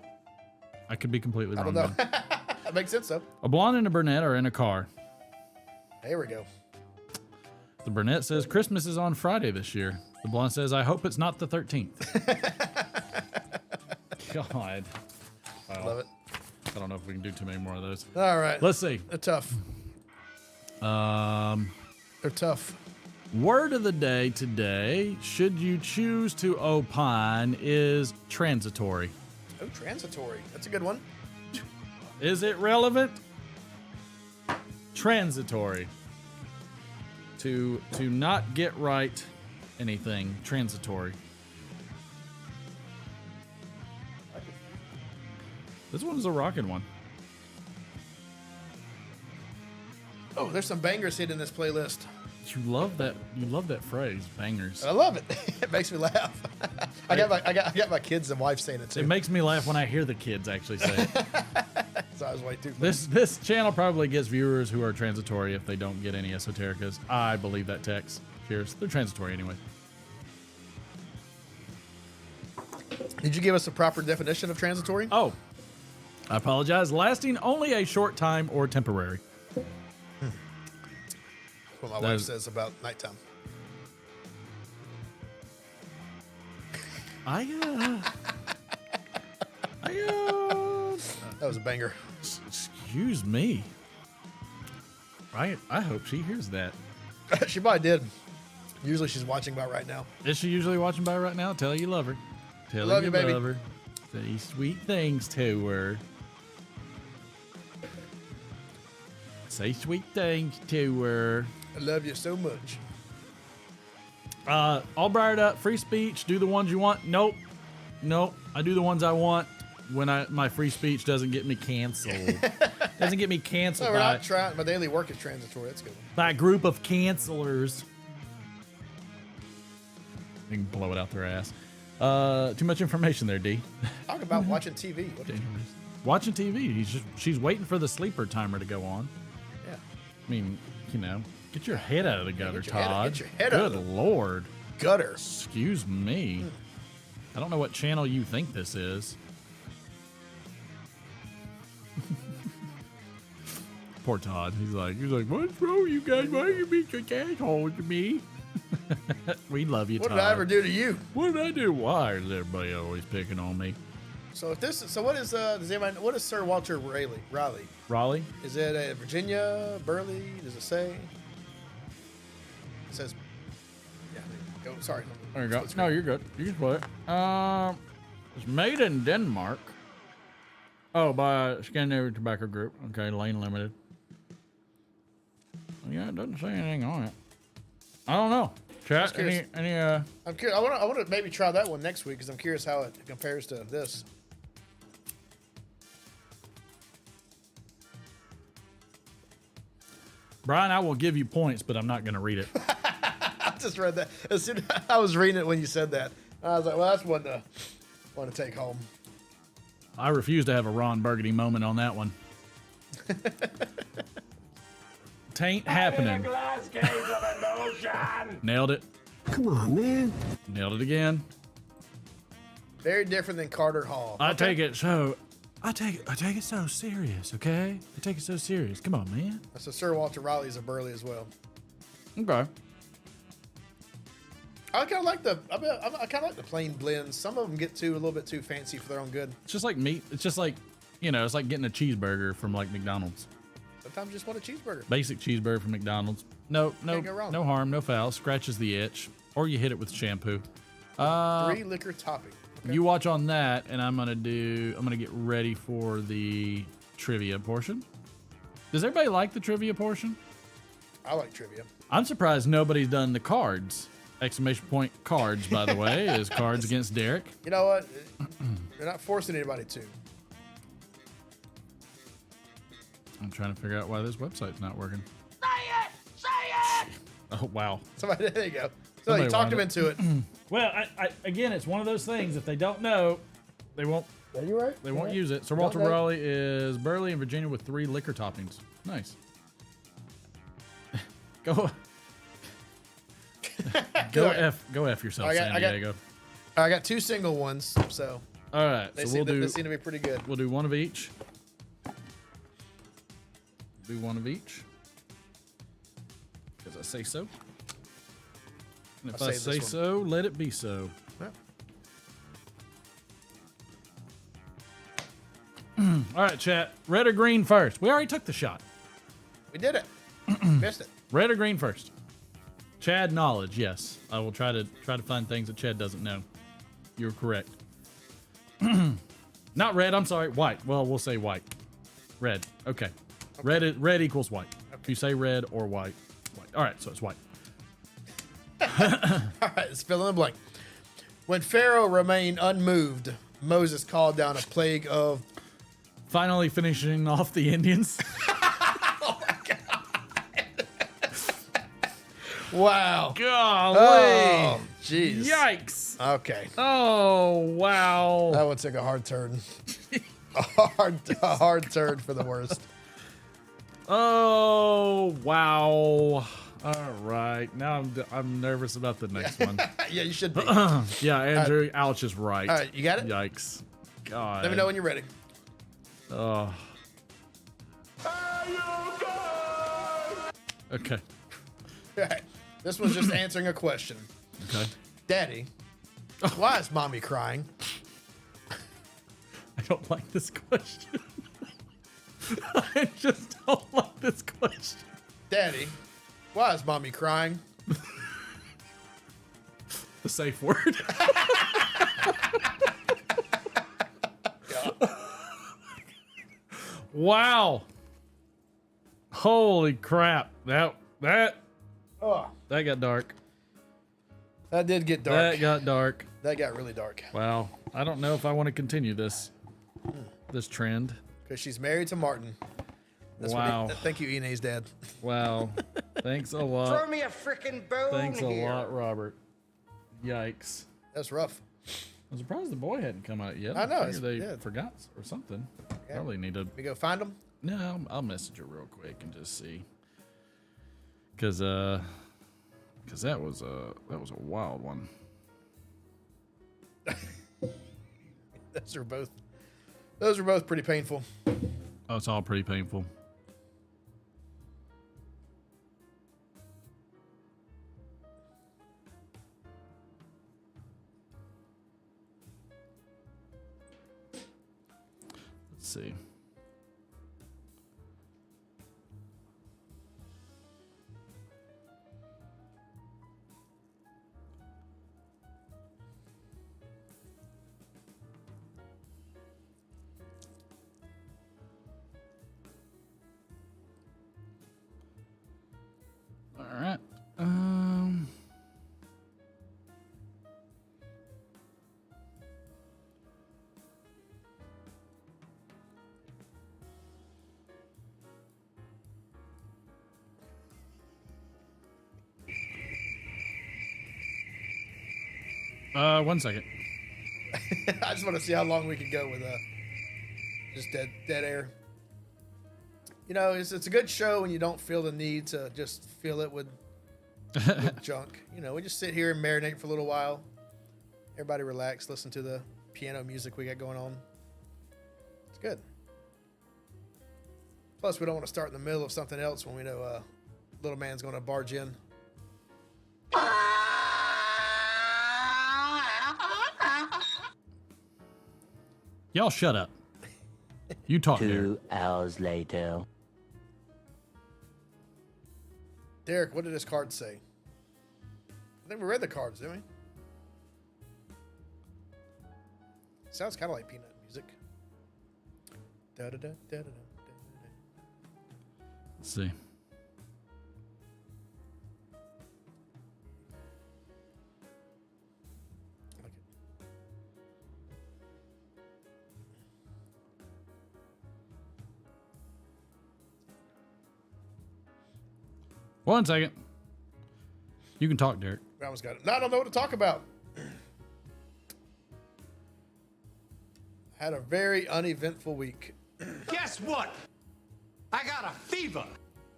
I could be completely wrong. I don't know. then. That makes sense though. A blonde and a brunette are in a car. There we go. The brunette says Christmas is on Friday this year. The blonde says, I hope it's not the 13th. God. Wow. Love it. I don't know if we can do too many more of those. All right. Let's see. They're tough. They're tough. Word of the day today, should you choose to opine, is transitory. Oh, transitory. That's a good one. Is it relevant? Transitory. To not get right anything. Transitory. This one's a rockin' one. Oh, there's some bangers hit in this playlist. You love that phrase, bangers. I love it. It makes me laugh. I got my kids and wife saying it too. It makes me laugh when I hear the kids actually say it. So I was way too. This channel probably gets viewers who are transitory if they don't get any esotericas. I believe that text. Cheers. They're transitory anyway. Did you give us a proper definition of transitory? Oh, I apologize. Lasting only a short time or temporary. That's what my wife says about nighttime. That was a banger. Excuse me. I hope she hears that. She probably did. Usually she's watching about right now. Is she usually watching by right now? Tell her you love her. Tell her Love you, baby. love her. Say sweet things to her. Say sweet things to her. I love you so much. All briared up. Free speech. Do the ones you want. Nope. I do the ones I want when my free speech doesn't get me canceled. Doesn't get me canceled No, we're not trying. My daily work is transitory. That's good. by a group of cancelers. You can blow it out their ass. Too much information there, D. Talk about watching TV. Watching TV. She's waiting for the sleeper timer to go on. Yeah. I mean, get your head out of the gutter, Get your head- Todd. get your head out of Good Lord. Gutter. Excuse me. I don't know what channel you think this is. Poor Todd. He's like, what's wrong, you guys? Why are you being such assholes to me? We love you, What Todd. did I ever do to you? What did I do? Why is everybody always picking on me? So what is does anybody know, what is Sir Walter Raleigh? Raleigh? Is it Virginia, Burley? Does it say? It says. Yeah. There you go. Sorry. There you go. No, you're good. You can play it. It's made in Denmark. Oh, by Scandinavian Tobacco Group. Okay, Lane Limited. Yeah, it doesn't say anything on it. I don't know. Chat, any I'm curious. I want to maybe try that one next week because I'm curious how it compares to this. Brian, I will give you points, but I'm not going to read it. I just read that. As soon as I was reading it when you said that, I was like, well, that's one to take home. I refuse to have a Ron Burgundy moment on that one. Tain't happening. Nailed it. Come on, man. Nailed it again. Very different than Carter Hall. I take it. So, I take it so serious, okay? I take it so serious. Come on, man. So Sir Walter Raleigh's a Burley as well. Okay. I kind of like the plain blends. Some of them get a little bit too fancy for their own good. It's just like meat. It's just like, it's like getting a cheeseburger from like McDonald's. Sometimes you just want a cheeseburger. Basic cheeseburger from McDonald's. No harm, no foul. Scratches the itch, or you hit it with shampoo. 3 liquor topping. Okay. You watch on that, and I'm gonna get ready for the trivia portion. Does everybody like the trivia portion? I like trivia. I'm surprised nobody's done the cards. Exclamation point cards, by the way, is Cards Against Derek. You know what? They're not forcing anybody to. I'm trying to figure out why this website's not working. Say it! Say it! Oh, wow. Somebody, there you go. So you talked him into it. Well, again, it's one of those things. If they don't know, they won't. Are you right? They won't use it. Sir Walter Raleigh is Burley in Virginia with 3 liquor toppings. Nice. Go F yourself, San Diego. I got 2 single ones, so. All right, They so seem to be pretty good. We'll do one of each. Do one of each. Because I say so. And if I say so, let it be so. Yeah. All right, chat. Red or green first? We already took the shot. We did it. Missed it. Red or green first? Chad knowledge, yes. I will try to find things that Chad doesn't know. You're correct. Not red. I'm sorry. White. Well, we'll say white. Red. Okay. Red equals white. Okay. You say red or white. White. All right. So it's white. All right. Let's fill in the blank. When Pharaoh remained unmoved, Moses called down a plague of. Finally finishing off the Indians. Oh my God. Wow. Golly. Oh, jeez. Yikes. Okay. Oh, wow. That one took a hard turn. a hard turn for the worst. Oh, wow. All right. Now I'm nervous about the next one. Yeah, you should be. Yeah, Andrew, Ouch is right. All right, you got it? Yikes. God. Let me know when you're ready. Oh. Okay. All right. This one's just answering a question. Okay. Daddy, why is mommy crying? I don't like this question. I just don't like this question. Daddy, why is mommy crying? The safe word. Wow. Holy crap. That got dark. That did get dark. That got dark. That got really dark. Wow. I don't know if I want to continue this trend. Because she's married to Martin. Wow. Thank you, Ene's dad. Wow. Thanks a lot. Throw me a frickin' bone Thanks a here. lot, Robert. Yikes. That's rough. I'm surprised the boy hadn't come out yet. I know. They forgot or something. Yeah. Probably need to. We go find him? No, I'll message her real quick and just see. Cause that was a wild one. Those are both pretty painful. Oh, it's all pretty painful. Let's see. All right. One second. I just want to see how long we can go with just dead air. You know, it's a good show when you don't feel the need to just fill it with junk. You know, we just sit here and marinate for a little while. Everybody relax, listen to the piano music we got going on. Good. Plus, we don't want to start in the middle of something else when we know little man's going to barge in. Y'all shut up. You talk, Derek. 2 hours later. Derek, what did this card say? I think we read the cards, didn't we? Sounds kind of like Peanut music. Da da da da da da. Let's see. Like it. One second. You can talk, Derek. I almost got it. No, I don't know what to talk about. Had a very uneventful week. Guess what? I got a fever.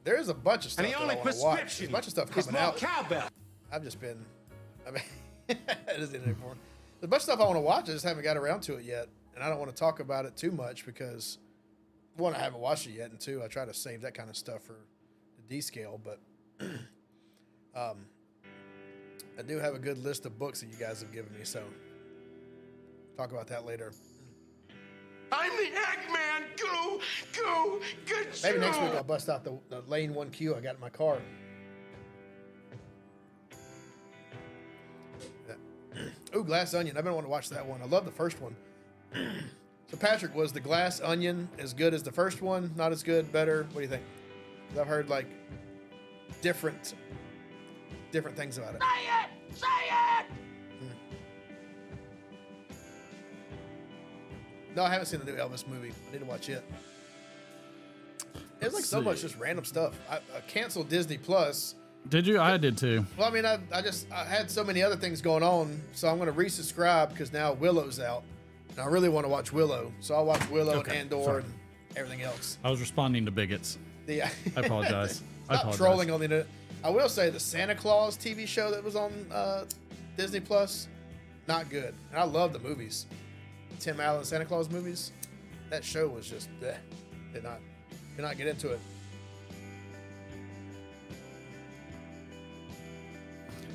There's a bunch of stuff And the that only I want to watch. There's prescription a bunch of stuff is coming more out. cowbell. I've just been, I mean, it isn't anymore. There's a bunch of stuff I want to watch. I just haven't got around to it yet. And I don't want to talk about it too much because, one, I haven't watched it yet. And two, I try to save that kind of stuff for the D scale. But I do have a good list of books that you guys have given me. So talk about that later. I'm the Eggman. Go, go, good job. Maybe next week I'll bust out the Lane 1Q I got in my car. Ooh, Glass Onion. I've been wanting to watch that one. I love the first one. So Patrick, was the Glass Onion as good as the first one? Not as good? Better? What do you think? 'Cause I've heard like different things about it. Say it! Say it! No, I haven't seen the new Elvis movie. I need to watch it. It's like so much just random stuff. I canceled Disney Plus. Did you? I did too. Well, I mean, I had so many other things going on, so I'm going to resubscribe because now Willow's out. And I really want to watch Willow, so I'll watch Willow and Andor sorry. and everything else. I was responding to bigots. Yeah. I apologize. Stop trolling on the internet. I will say the Santa Claus TV show that was on Disney Plus, not good. And I love the movies. Tim Allen Santa Claus movies. That show was just did not get into it.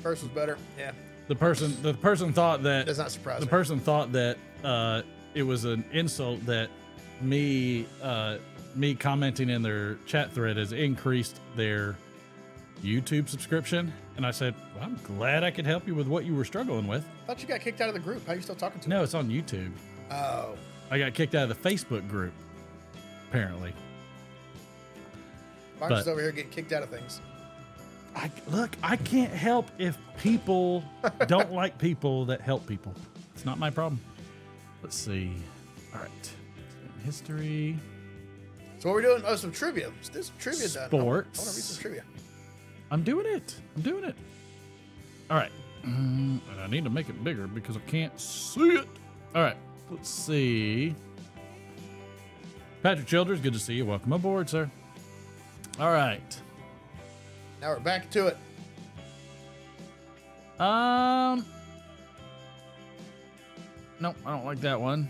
First was better. Yeah. The person thought that Does not surprise the me. person thought that it was an insult that me commenting in their chat thread has increased their YouTube subscription, and I said, well, I'm glad I could help you with what you were struggling with. I thought you got kicked out of the group. How are you still talking to No, me? it's on YouTube. Oh. I got kicked out of the Facebook group, apparently. Mark's just over here getting kicked out of things. Look, I can't help if people don't like people that help people. It's not my problem. Let's see. All right. History. So what we're doing? Oh, some trivia. Let's do some trivia done. I want to read Sports. some trivia. I'm doing it. All right. And I need to make it bigger because I can't see it. All right. Let's see. Patrick Childers, good to see you. Welcome aboard, sir. All right. Now we're back to it. Nope, I don't like that one.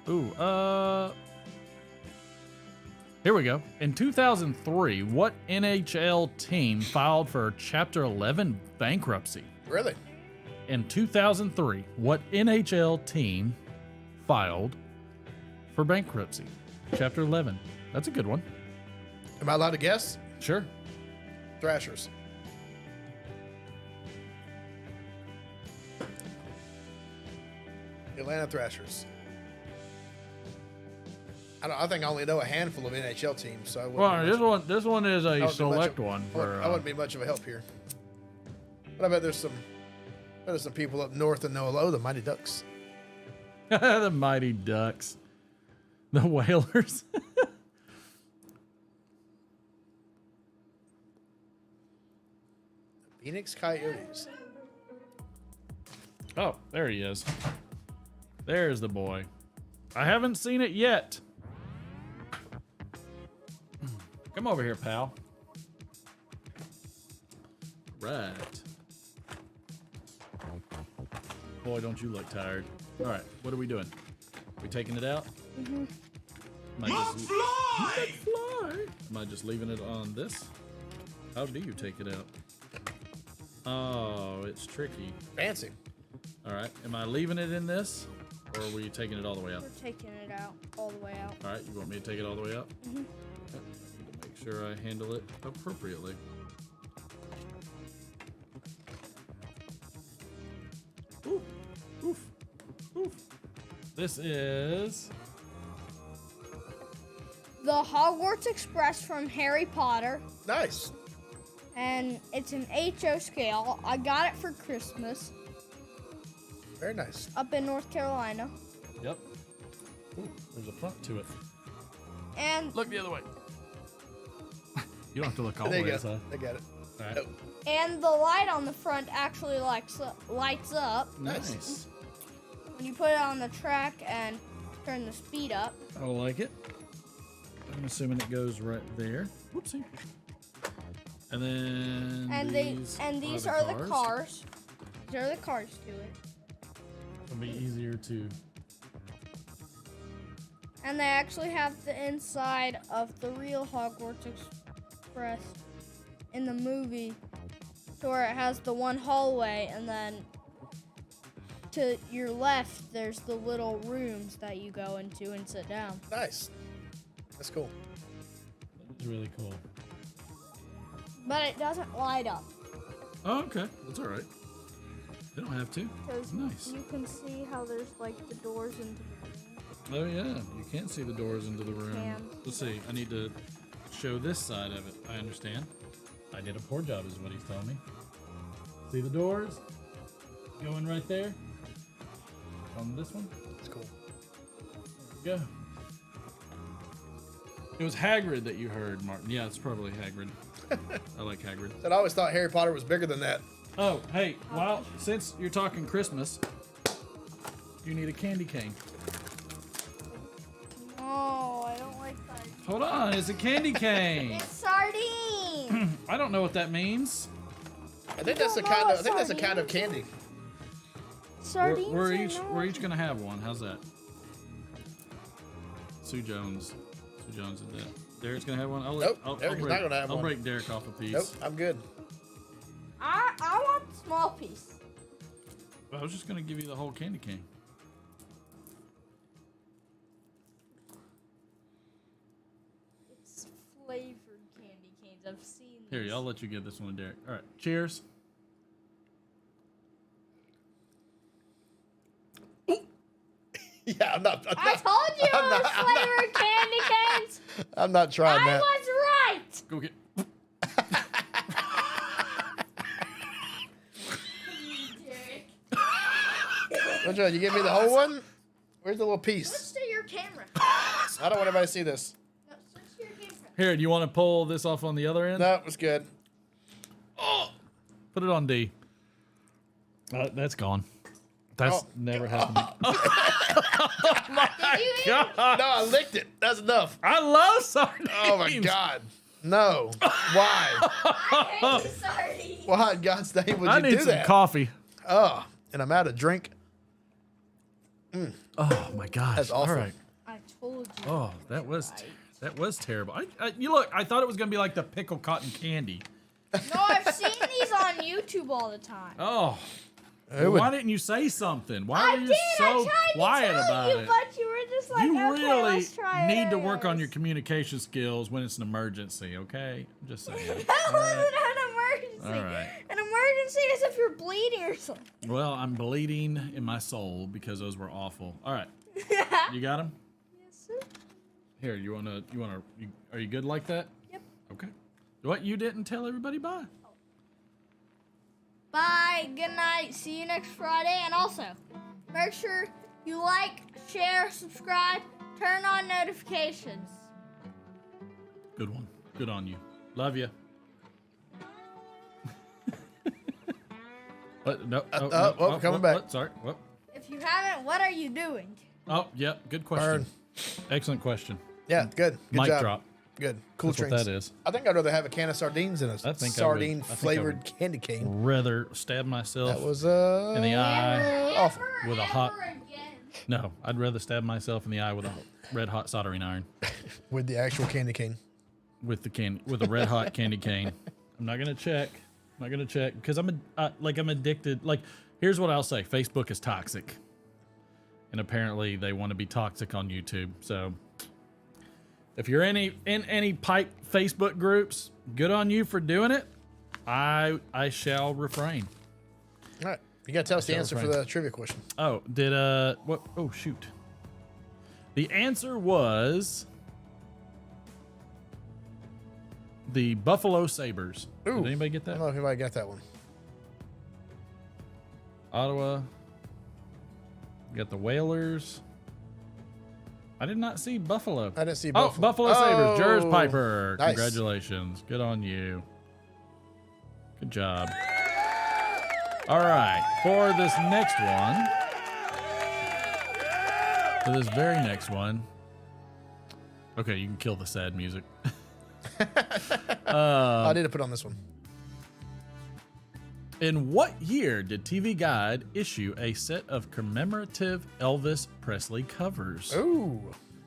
Ooh, here we go. In 2003, what NHL team filed for Chapter 11 bankruptcy? Really? In 2003, what NHL team filed for bankruptcy? Chapter 11. That's a good one. Am I allowed to guess? Sure. Thrashers. Atlanta Thrashers. I think I only know a handful of NHL teams, so I wouldn't. Well, this one is a wouldn't be select much of- one for. I wouldn't be much of a help here. But I bet there's some people up north that know the Mighty Ducks. The Mighty Ducks. The Whalers. Phoenix Coyotes. Oh, there he is. There's the boy. I haven't seen it yet. Come over here, pal. Right. Boy, don't you look tired. All right, what are we doing? We taking it out? Mm-hmm. Am I just leaving it on this? How do you take it out? Oh, it's tricky. Fancy. All right. Am I leaving it in this, or are we taking it all the way out? We're taking it out, all the way out. All right. You want me to take it all the way out? Mm-hmm. Okay. Need to make sure I handle it appropriately. Oof. Oof. Oof. This is... The Hogwarts Express from Harry Potter. Nice. And it's an HO scale. I got it for Christmas Very nice. up in North Carolina. Yep. Ooh, there's a front to it. And Look the other way. You don't have to look all There the you way. go. I got it. All right. Nope. and the light on the front actually lights up Nice. when you put it on the track and turn the speed up. I like it. I'm assuming it goes right there. Whoopsie. And then These are the cars. These are the cars to it. It'll be easier to... And they actually have the inside of the real Hogwarts Express in the movie, to where it has the one hallway, and then to your left, there's the little rooms that you go into and sit down. Nice. That's cool. It's really cool. But it doesn't light up. Oh, okay. That's all right. They don't have to. Because Nice. you can see how there's like the doors into the room. Oh, yeah. You can't see the doors into the room. Can. Let's see. I need to show this side of it. I understand. I did a poor job is what he's telling me. See the doors? Going right there? On this one? That's cool. There we go. It was Hagrid that you heard, Martin. Yeah, it's probably Hagrid. I like Hagrid. I always thought Harry Potter was bigger than that. Oh, hey, well, since you're talking Christmas, you need a candy cane. No, I don't like that. Hold on, it's a candy cane. It's sardine. I don't know what that means. I think that's the kind of. I think that's a kind of candy. Sardines. We're each gonna have one. How's that? Sue Jones did that. Derek's gonna have one. Nope, Derek's not gonna have I'll one. break Derek off a piece. Nope, I'm good. I want the small piece. I was just gonna give you the whole candy cane. It's flavored candy canes. I've seen Here, these. I'll let you give this one to Derek. All right, cheers. Yeah, I'm not. I told you it was flavored candy canes. I'm not trying I that. was right. Go get. Which one? You give me the whole one? Where's the little piece? Switch to your camera. I don't want anybody to see this. No, switch to your camera. Here, do you want to pull this off on the other end? No, it's good. Put it on D. That's gone. That's never happened. Oh my God. No, I licked it. That's enough. I love sardines. Oh my God. No. Why? I hate sardines. Why in God's name would I you need do some that? coffee. Oh, and I'm out of drink. Oh my gosh. That's awful. All right. I told you. Oh, that was terrible. You look. I thought it was gonna be like the pickle cotton candy. No, I've seen these on YouTube all the time. Oh. It would- Why didn't you say something? Why I were you did. so I tried quiet to tell about you, it? but you were just like, You okay, really let's try it need to work on your anyways. communication skills when it's an emergency, okay? I'm just saying. That wasn't an emergency. All right. An emergency is if you're bleeding or something. Well, I'm bleeding in my soul because those were awful. All right. You got them? Yes, sir. Here, are you good like that? Yep. Okay. What, you didn't tell everybody bye? Bye. Good night. See you next Friday. And also, make sure you like, share, subscribe, turn on notifications. Good one. Good on you. Love you. What? No. Coming back. Sorry. What? If you haven't, what are you doing? Oh, yeah. Good question. Excellent question. Yeah, good. Good Mic job. drop. Good. Cool That's what drinks. that is. I think I'd rather have a can of sardines than a I think I would. I think I sardine-flavored would. candy cane. Rather stab myself That was in the eye awful. with a hot Never again. No, I'd rather stab myself in the eye with a red hot soldering iron. With the actual candy cane. With a red hot candy cane. I'm not gonna check. I'm not gonna check because I'm addicted. Like, here's what I'll say: Facebook is toxic, and apparently they want to be toxic on YouTube. So, if you're in any pipe Facebook groups, good on you for doing it. I shall refrain. All right, you gotta tell us the answer for the trivia question. Oh, what? Oh, shoot. The answer was the Buffalo Sabres. Ooh, did anybody get I that? don't know if anybody got that one. Ottawa. Got the Whalers. I did not see Buffalo. I didn't see Buffalo. Oh, Buffalo Sabres. Jers Piper. Nice. Congratulations. Good on you. Good job. All right. For this next one. For this very next one. Okay, you can kill the sad music. I need to put on this one. In what year did TV Guide issue a set of commemorative Elvis Presley covers? Ooh.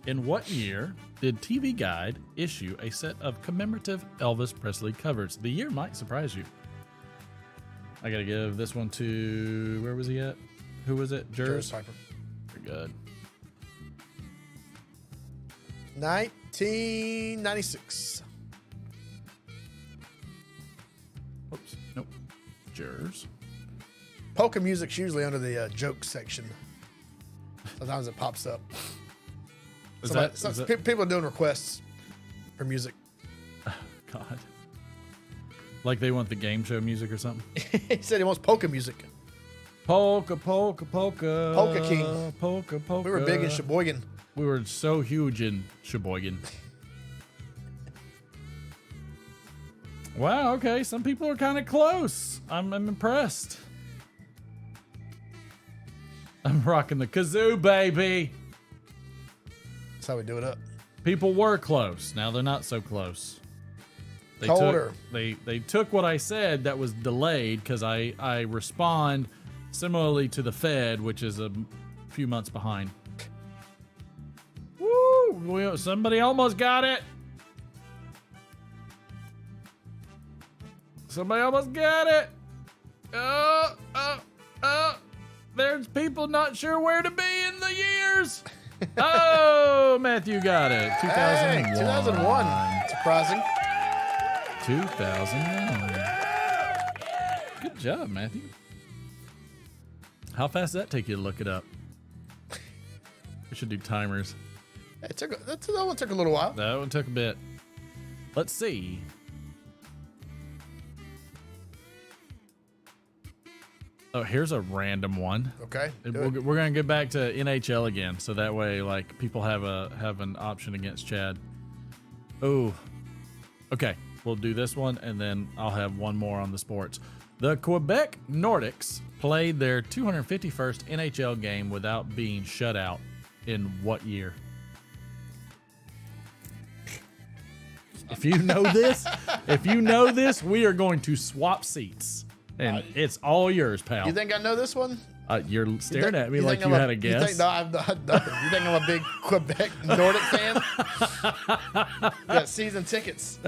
In what year did TV Guide issue a set of commemorative Elvis Presley covers? The year might surprise you. I gotta give this one to, where was he at? Who was it? Jers Piper. Very good. 1996. Oops. Nope. Jers. Polka music's usually under the joke section. Sometimes it pops up. People are doing requests for music. God. Like they want the game show music or something? He said he wants polka music. Polka, polka, polka. Polka King. Polka, polka. We were big in Sheboygan. We were so huge in Sheboygan. Wow, okay. Some people are kind of close. I'm impressed. I'm rocking the kazoo, baby. That's how we do it up. People were close. Now they're not so close. They took what I said that was delayed because I respond similarly to the Fed, which is a few months behind. Woo! Somebody almost got it. Somebody almost got it. There's people not sure where to be in the years. Oh, Matthew got it. 2001. Hey, 2001. Surprising. 2001. Good job, Matthew. How fast did that take you to look it up? We should do timers. That one took a little while. That one took a bit. Let's see. Oh, here's a random one. Okay. We're gonna get back to NHL again, so that way, like, people have an option against Chad. Oh, okay. We'll do this one, and then I'll have one more on the sports. The Quebec Nordics played their 251st NHL game without being shut out in what year? If you know this, we are going to swap seats, and it's all yours, pal. You think I know this one? You're staring at me like you had a guess. No, I've nothing. You think I'm a big Quebec Nordic fan? Got season tickets.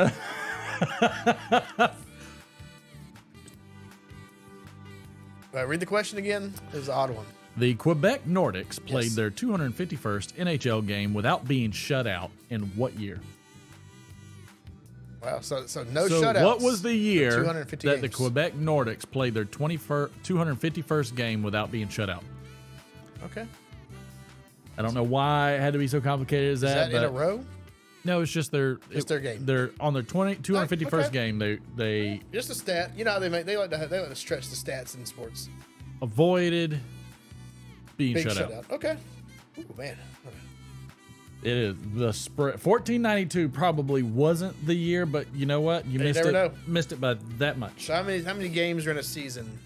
Read the question again. It was an odd one. The Quebec Nordics played their 251st NHL game without being shut out in what year? Wow, so no shutouts. What was the year that games. the Quebec Nordics played their 251st game without being shut out? Okay. I don't know why it had to be so complicated as that. Is that in a row? No, it's just their game. They're on their 251st game. They just a stat. You know how they like to stretch the stats in sports. Avoided being Big shut out. Okay. Ooh, man. It is the spread. 1492 probably wasn't the year, but you know what? You missed it. Know. Missed it by that much. So how many games are in a season?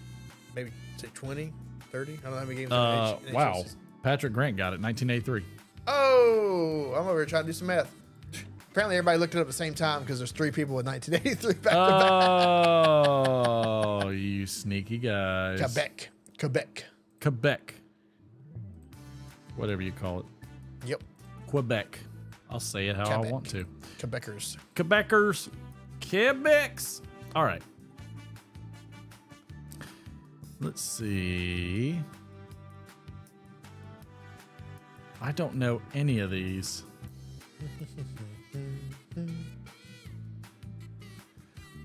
Maybe say 20, 30. I don't know how many games. Are in wow. season. Patrick Grant got it. 1983. Oh, I'm over here trying to do some math. Apparently, everybody looked it up at the same time because there's 3 people with 1983 back to back. Oh, you sneaky guys. Quebec. whatever you call it. Yep. Quebec. I'll say it how I want to. Quebecers. Quebecers. Quebecs. All right. Let's see. I don't know any of these.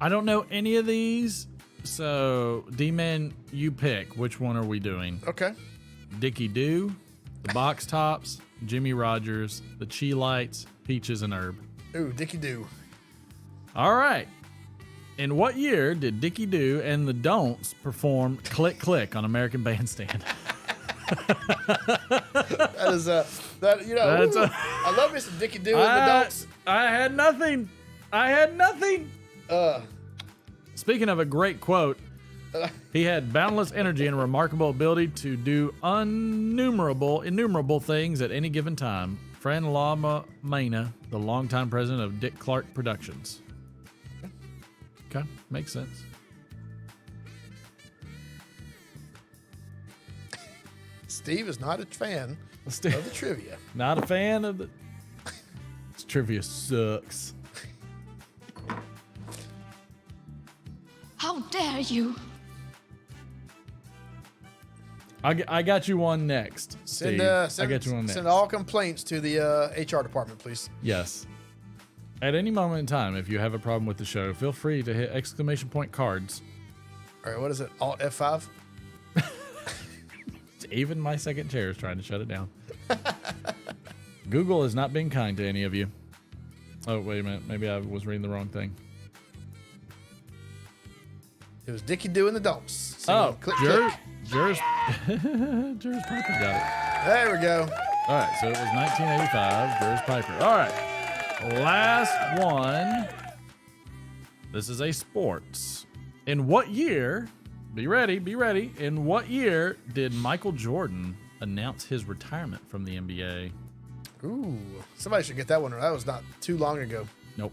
I don't know any of these. So, D-Man, you pick. Which one are we doing? Okay. Dickie Doo, the Box Tops, Jimmy Rogers, the Chi Lights, Peaches and Herb. Ooh, Dickie Doo. All right. In what year did Dickie Doo and the Don'ts perform Click Click on American Bandstand? That is that you know. I love me some Dickie Doo and the Don'ts. I had nothing. Speaking of a great quote, he had boundless energy and a remarkable ability to do innumerable things at any given time. Fran Lama Maina, the longtime president of Dick Clark Productions. Okay, makes sense. Steve is not a fan of the trivia. Not a fan of the. This trivia sucks. How dare you? I got you one next. Steve. I got you one next. Send all complaints to the HR department, please. Yes. At any moment in time, if you have a problem with the show, feel free to hit exclamation point cards. All right, what is it? Alt F5? Even my second chair is trying to shut it down. Google is not being kind to any of you. Oh, wait a minute. Maybe I was reading the wrong thing. It was Dickie Doo and the Don'ts. Oh, click, Jers click. Jers Piper got it. There we go. All right, so it was 1985, Jers Piper. All right, last one. This is a sports. In what year, be ready, in what year did Michael Jordan announce his retirement from the NBA? Ooh, somebody should get that one. That was not too long ago. Nope.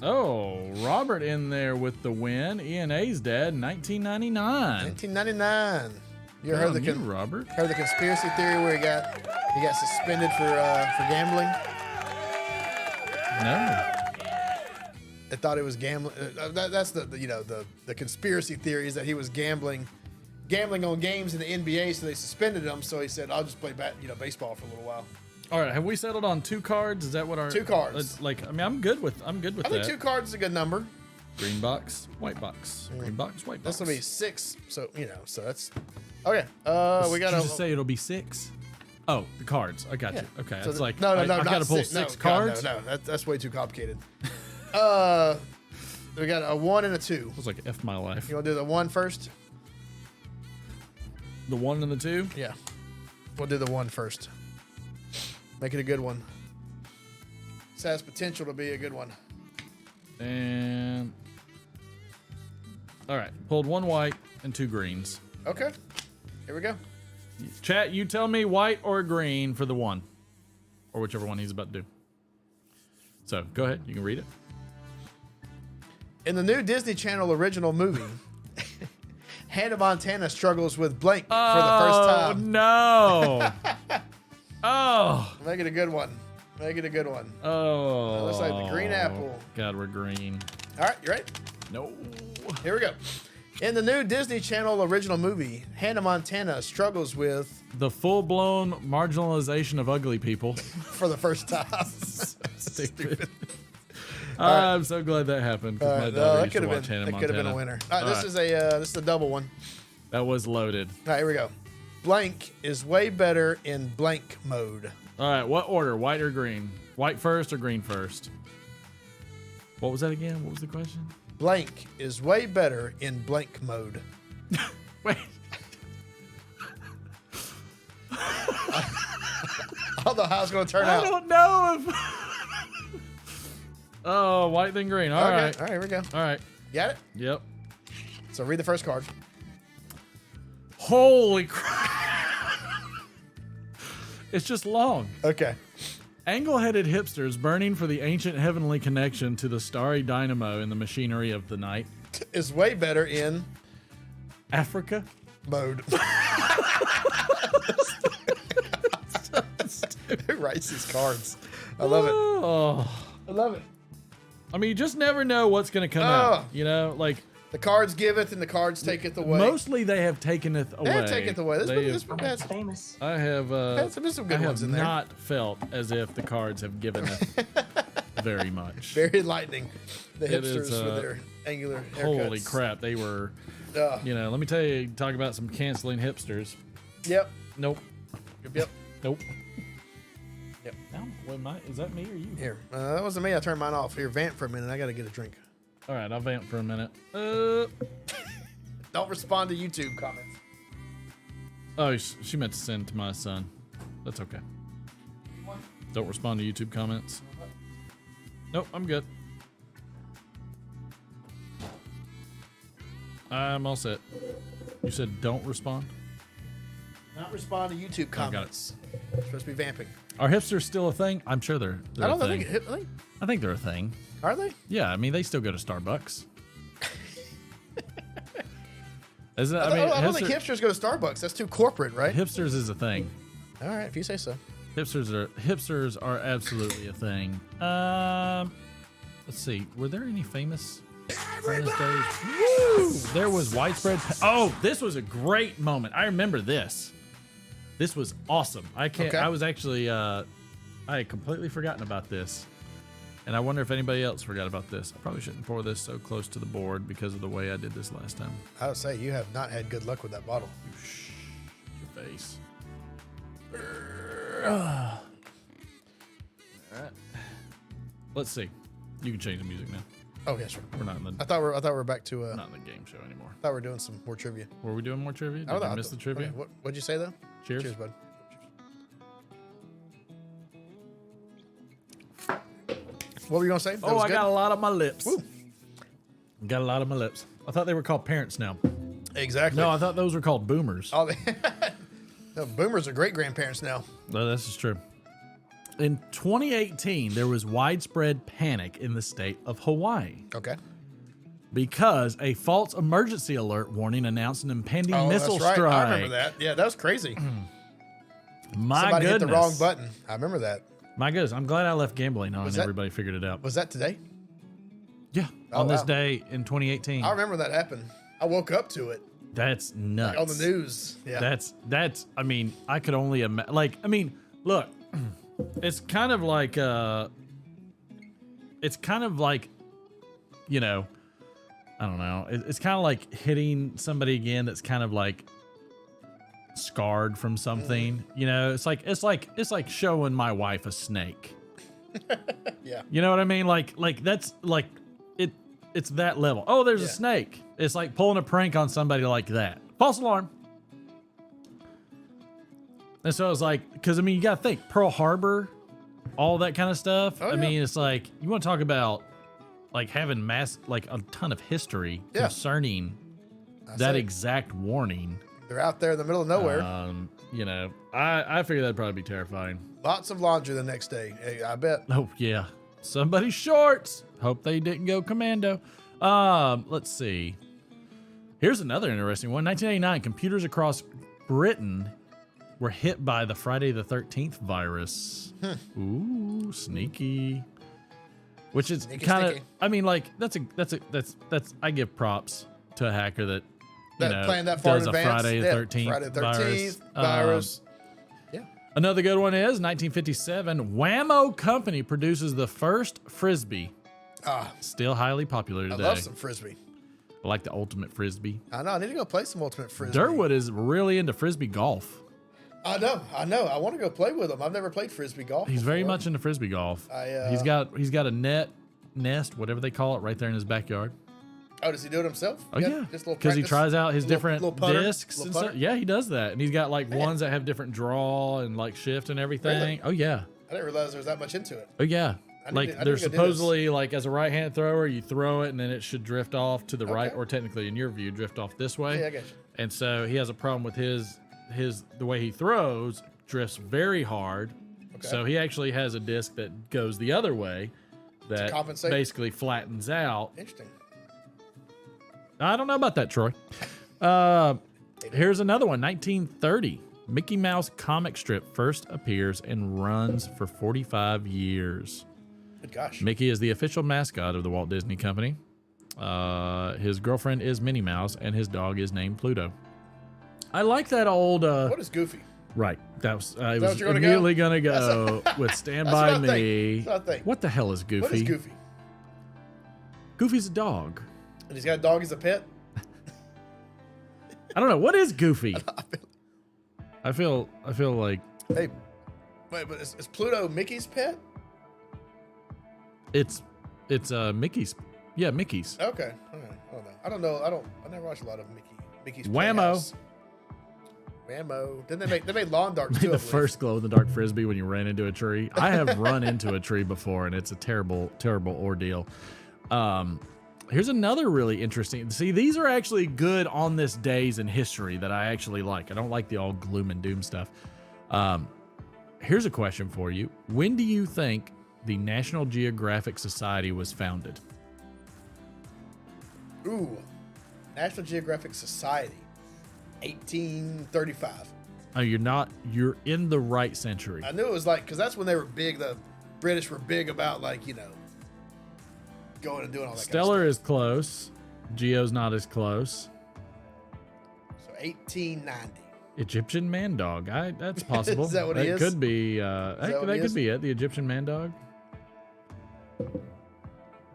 Oh, Robert in there with the win. ENA's dad, 1999. 1999. You ever heard Robert? Heard the conspiracy theory where he got suspended for gambling? No. They thought it was gambling. That's the conspiracy theory is that he was gambling on games in the NBA, so they suspended him. So he said, "I'll just play baseball for a little while." All right, have we settled on 2 cards? Is that what our 2 cards? I'm good with that. I think 2 cards is a good number. Green box, white box. Green box, white box. This will be 6. So so that's okay. We got to just say it'll be 6. Oh, the cards. I got you. Okay, so it's like no, I got to pull 6 cards. No, that's way too complicated. We got a 1 and a 2. It was like F my life. You want to do the 1 first? The 1 and the 2? Yeah. We'll do the 1 first. Make it a good one. This has potential to be a good one. And all right, pulled 1 white and 2 greens. Okay. Here we go. Chat, you tell me white or green for the 1, or whichever one he's about to do. So go ahead, you can read it. In the new Disney Channel original movie, Hannah Montana struggles with blank for the first time. Oh no! Oh, make it a good one. Make it a good one. Oh, it looks like the green apple. God, we're green. All right, you ready? No. Here we go. In the new Disney Channel original movie, Hannah Montana struggles with the full-blown marginalization of ugly people for the first time. Stupid. I'm so glad that happened because my daughter used to watch Hannah Montana. That could have been a winner. All right, this is a double one. That was loaded. All right, here we go. Blank is way better in blank mode. All right, what order? White or green? White first or green first? What was that again? What was the question? Blank is way better in blank mode. Wait. I don't know how it's going to turn out. I don't know if... Oh, white then green. All right. All right, here we go. All right. Got it? Yep. So read the first card. Holy crap. It's just long. Okay. Angle-headed hipsters burning for the ancient heavenly connection to the starry dynamo in the machinery of the night. Is way better in Africa mode. Who writes these cards? I love it. Oh. I love it. I mean, you just never know what's going to come out. You know, like the cards giveth and the cards taketh away. Mostly they have taken it away. They have taken it away. This famous. I have some good ones in there. not felt as if the cards have given us very much. Very enlightening. The It hipsters is, with their angular haircuts. Holy crap, they were. You know, let me tell you, talk about some canceling hipsters. Yep. Nope. Yep. Nope. Yep. Is that me or you? Here. That wasn't me. I turned mine off. Here, vamp for a minute. I got to get a drink. All right, I'll vamp for a minute. Don't respond to YouTube comments. Oh, she meant to send to my son. That's okay. Don't respond to YouTube comments. Nope, I'm good. I'm all set. You said don't respond? Not respond to YouTube comments. Supposed to be vamping. Are hipsters still a thing? I'm sure they're I don't a thing. think. I think they're a thing. Are they? Yeah, I mean, they still go to Starbucks. I don't think hipsters go to Starbucks. That's too corporate, right? Hipsters is a thing. All right, if you say so. Hipsters are absolutely a thing. Let's see. Were there any famous days? Woo! There was widespread. Oh, this was a great moment. I remember this. This was awesome. I was actually. I had completely forgotten about this. And I wonder if anybody else forgot about this. I probably shouldn't pour this so close to the board because of the way I did this last time. I would say you have not had good luck with that bottle. Shh, your face. All right. Let's see. You can change the music now. Oh yeah, sure. We're not in the. I thought we're back to. Not in the game show anymore. I thought we're doing some more trivia. Were we doing more trivia? Did I miss the trivia? Okay, what'd you say though? Cheers. Cheers, bud. What were you gonna say? Oh, I got a lot on my lips. Woo. Got a lot on my lips. I thought they were called parents now. Exactly. No, I thought those were called boomers. Oh, no, boomers are great grandparents now. No, this is true. In 2018, there was widespread panic in the state of Hawaii. Okay. Because a false emergency alert warning announced an impending missile that's right. strike. I remember that. Yeah, that was crazy. Somebody hit the wrong button. I remember that. My goodness, I'm glad I left gambling on and everybody figured it out. Was that today? Yeah, on this day in 2018. I remember that happened. I woke up to it. That's nuts. Like on the news. Yeah. That's. I mean, I could only imagine. Like, I mean, look, it's kind of like, you know, I don't know. It's kind of like hitting somebody again that's kind of like scarred from something. You know, it's like showing my wife a snake. Yeah. You know what I mean? Like that's like it's that level. Oh, there's a snake. It's like pulling a prank on somebody like that. False alarm. And so it's like, because I mean, you got to think Pearl Harbor, all that kind of stuff. I mean, it's like, you want to talk about like having like a ton of history concerning that exact warning. They're out there in the middle of nowhere. You know, I figure that'd probably be terrifying. Lots of laundry the next day. Hey, I bet. Oh yeah. Somebody's shorts. Hope they didn't go commando. Let's see. Here's another interesting one. 1989, computers across Britain were hit by the Friday the 13th virus. Ooh, sneaky. Which is kind of, I mean, like that's I give props to a hacker that planned that far does in a advance. Friday the 13th Friday the 13th virus. Yeah. Another good one is 1957. Whammo Company produces the first frisbee. Still highly popular today. I love some frisbee. I like the ultimate frisbee. I know. I need to go play some ultimate frisbee. Durwood is really into frisbee golf. I know. I want to go play with him. I've never played frisbee golf. He's before. very much into frisbee golf. He's got a nest, whatever they call it, right there in his backyard. Oh, does he do it himself? Oh yeah, because he tries out his different discs and stuff. Yeah, he does that, and he's got like ones that have different draw and like shift and everything. Really? Oh yeah. I didn't realize there was that much into it. Oh yeah. Like there's supposedly like as a right-hand thrower, you throw it and then it should drift off to the right, or technically in your view, drift off this way. Yeah, I got you. And so he has a problem with his the way he throws drifts very hard. Okay. So he actually has a disc that goes the other way that compensate? basically flattens out. Interesting. I don't know about that, Troy. Here's another one. 1930. Mickey Mouse comic strip first appears and runs for 45 years. Good gosh. Mickey is the official mascot of the Walt Disney Company. His girlfriend is Minnie Mouse, and his dog is named Pluto. I like that old... What is Goofy? Right. That was I that was what you're gonna immediately go? going to go with Stand That's By what I think. Me. That's what I think. What the hell is Goofy? What is Goofy? Goofy's a dog. And he's got a dog as a pet? I don't know. What is Goofy? I feel like Hey, wait, but is Pluto Mickey's pet? it's Mickey's. Yeah, Mickey's. Okay. All right. I don't know. I never watched a lot of Mickey's Whammo. Playhouse. Whammo. Then they made Lawn Darts too. I The believe. first glow in the dark frisbee when you ran into a tree. I have run into a tree before, and it's a terrible, terrible ordeal. Here's another really interesting. See, these are actually good on this days in history that I actually like. I don't like the all gloom and doom stuff. Here's a question for you. When do you think the National Geographic Society was founded? Ooh, National Geographic Society, 1835. Oh, you're in the right century. I knew it was like, because that's when they were big. The British were big about, like, going and doing all that Stellar kind of is close. Geo's not as close. stuff. So 1890. Egyptian man dog. That's possible. Is that what he is? Could be. that That what he could is? be it. The Egyptian man dog.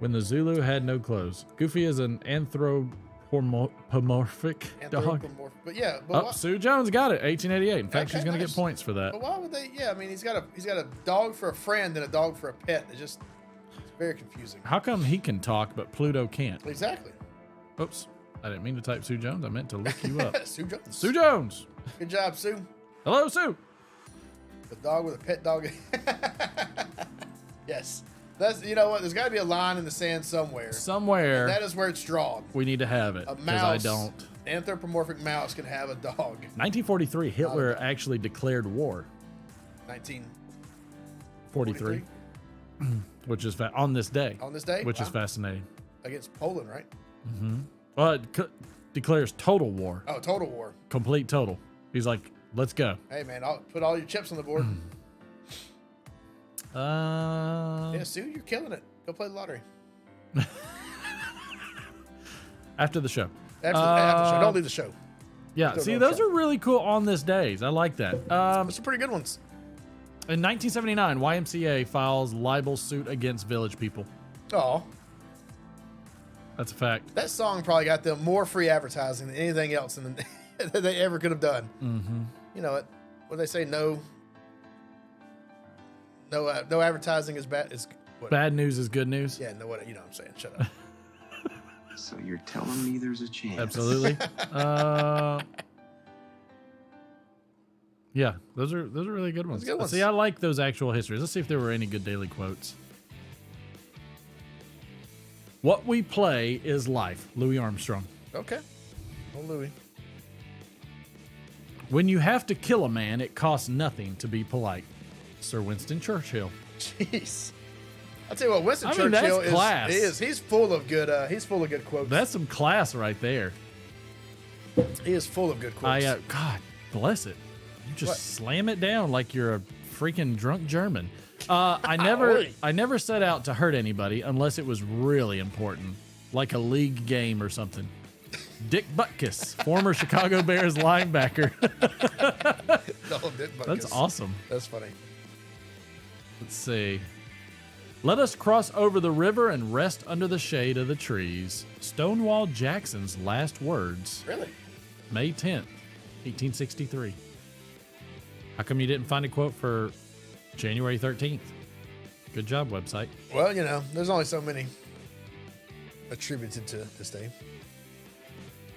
When the Zulu had no clothes. Goofy is an anthropomorphic dog. But yeah, Oh, Sue Jones got it. 1888. In fact, Okay, she's gonna nice. get points for that. But why would they? Yeah, I mean, he's got a dog for a friend and a dog for a pet. It's very confusing. How come he can talk but Pluto can't? Exactly. Oops. I didn't mean to type Sue Jones. I meant to look you up. Sue Jones. Sue Jones. Good job, Sue. Hello, Sue. The dog with a pet dog. Yes. That's, you know what? There's got to be a line in the sand somewhere. Somewhere. That is where it's drawn. We need to have it. A Because mouse. I don't. Anthropomorphic mouse can have a dog. 1943, Hitler actually declared war. 1943. 43. Which is on this day. On this day? Which is Wow. fascinating. Against Poland, right? Well, it declares total war. Oh, total war. Complete total. He's like, let's go. Hey, man, I'll put all your chips on the board. Yeah, Sue, you're killing it. Go play the lottery. After the show. After the show. Don't leave the show. Yeah, Still see, going those strong. are really cool on this days. I like that. Those are pretty good ones. In 1979, YMCA files libel suit against Village People. Oh, That's a fact. that song probably got them more free advertising than anything else that they ever could have done. Mm-hmm. You know what they say? No advertising is bad. Is what? Bad news is good news. Yeah, no, what you know what I'm saying. Shut up. So you're telling me there's a chance? Absolutely. Yeah, those are really good ones. Those are good ones. See, I like those actual histories. Let's see if there were any good daily quotes. What we play is life. Louis Armstrong. Okay. Oh, Louis. When you have to kill a man, it costs nothing to be polite. Sir Winston Churchill. Jeez. I'll tell you what, Winston I mean, Churchill that's class. he's full of good quotes. That's some class right there. He is full of good quotes. God bless it. You just What? slam it down like you're a freaking I never set out to hurt anybody unless it was really important, like a league game or something. Dick Butkus, former Chicago Bears linebacker. No, Dick Butkus. That's awesome. That's funny. Let's see. Let us cross over the river and rest under the shade of the trees. Stonewall Jackson's last words. Really? May 10th, 1863. How come you didn't find a quote for January 13th? Good job, website. Well, you know, there's only so many attributed to this day.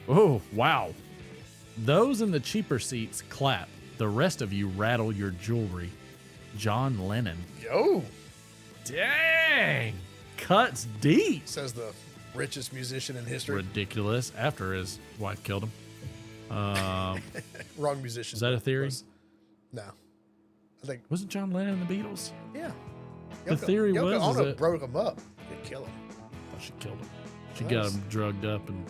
Oh, wow. Those in the cheaper seats clap. The rest of you rattle your jewelry. John Lennon. Yo, Dang. Cuts deep. says the richest musician in history. Ridiculous. After his wife killed him. Wrong musician. Is that a theory? No. I think. Wasn't John Lennon in the Beatles? Yeah. The theory was Yoko is Ono that broke him up. They kill him. oh, she killed him. She Well, got that's- him drugged up and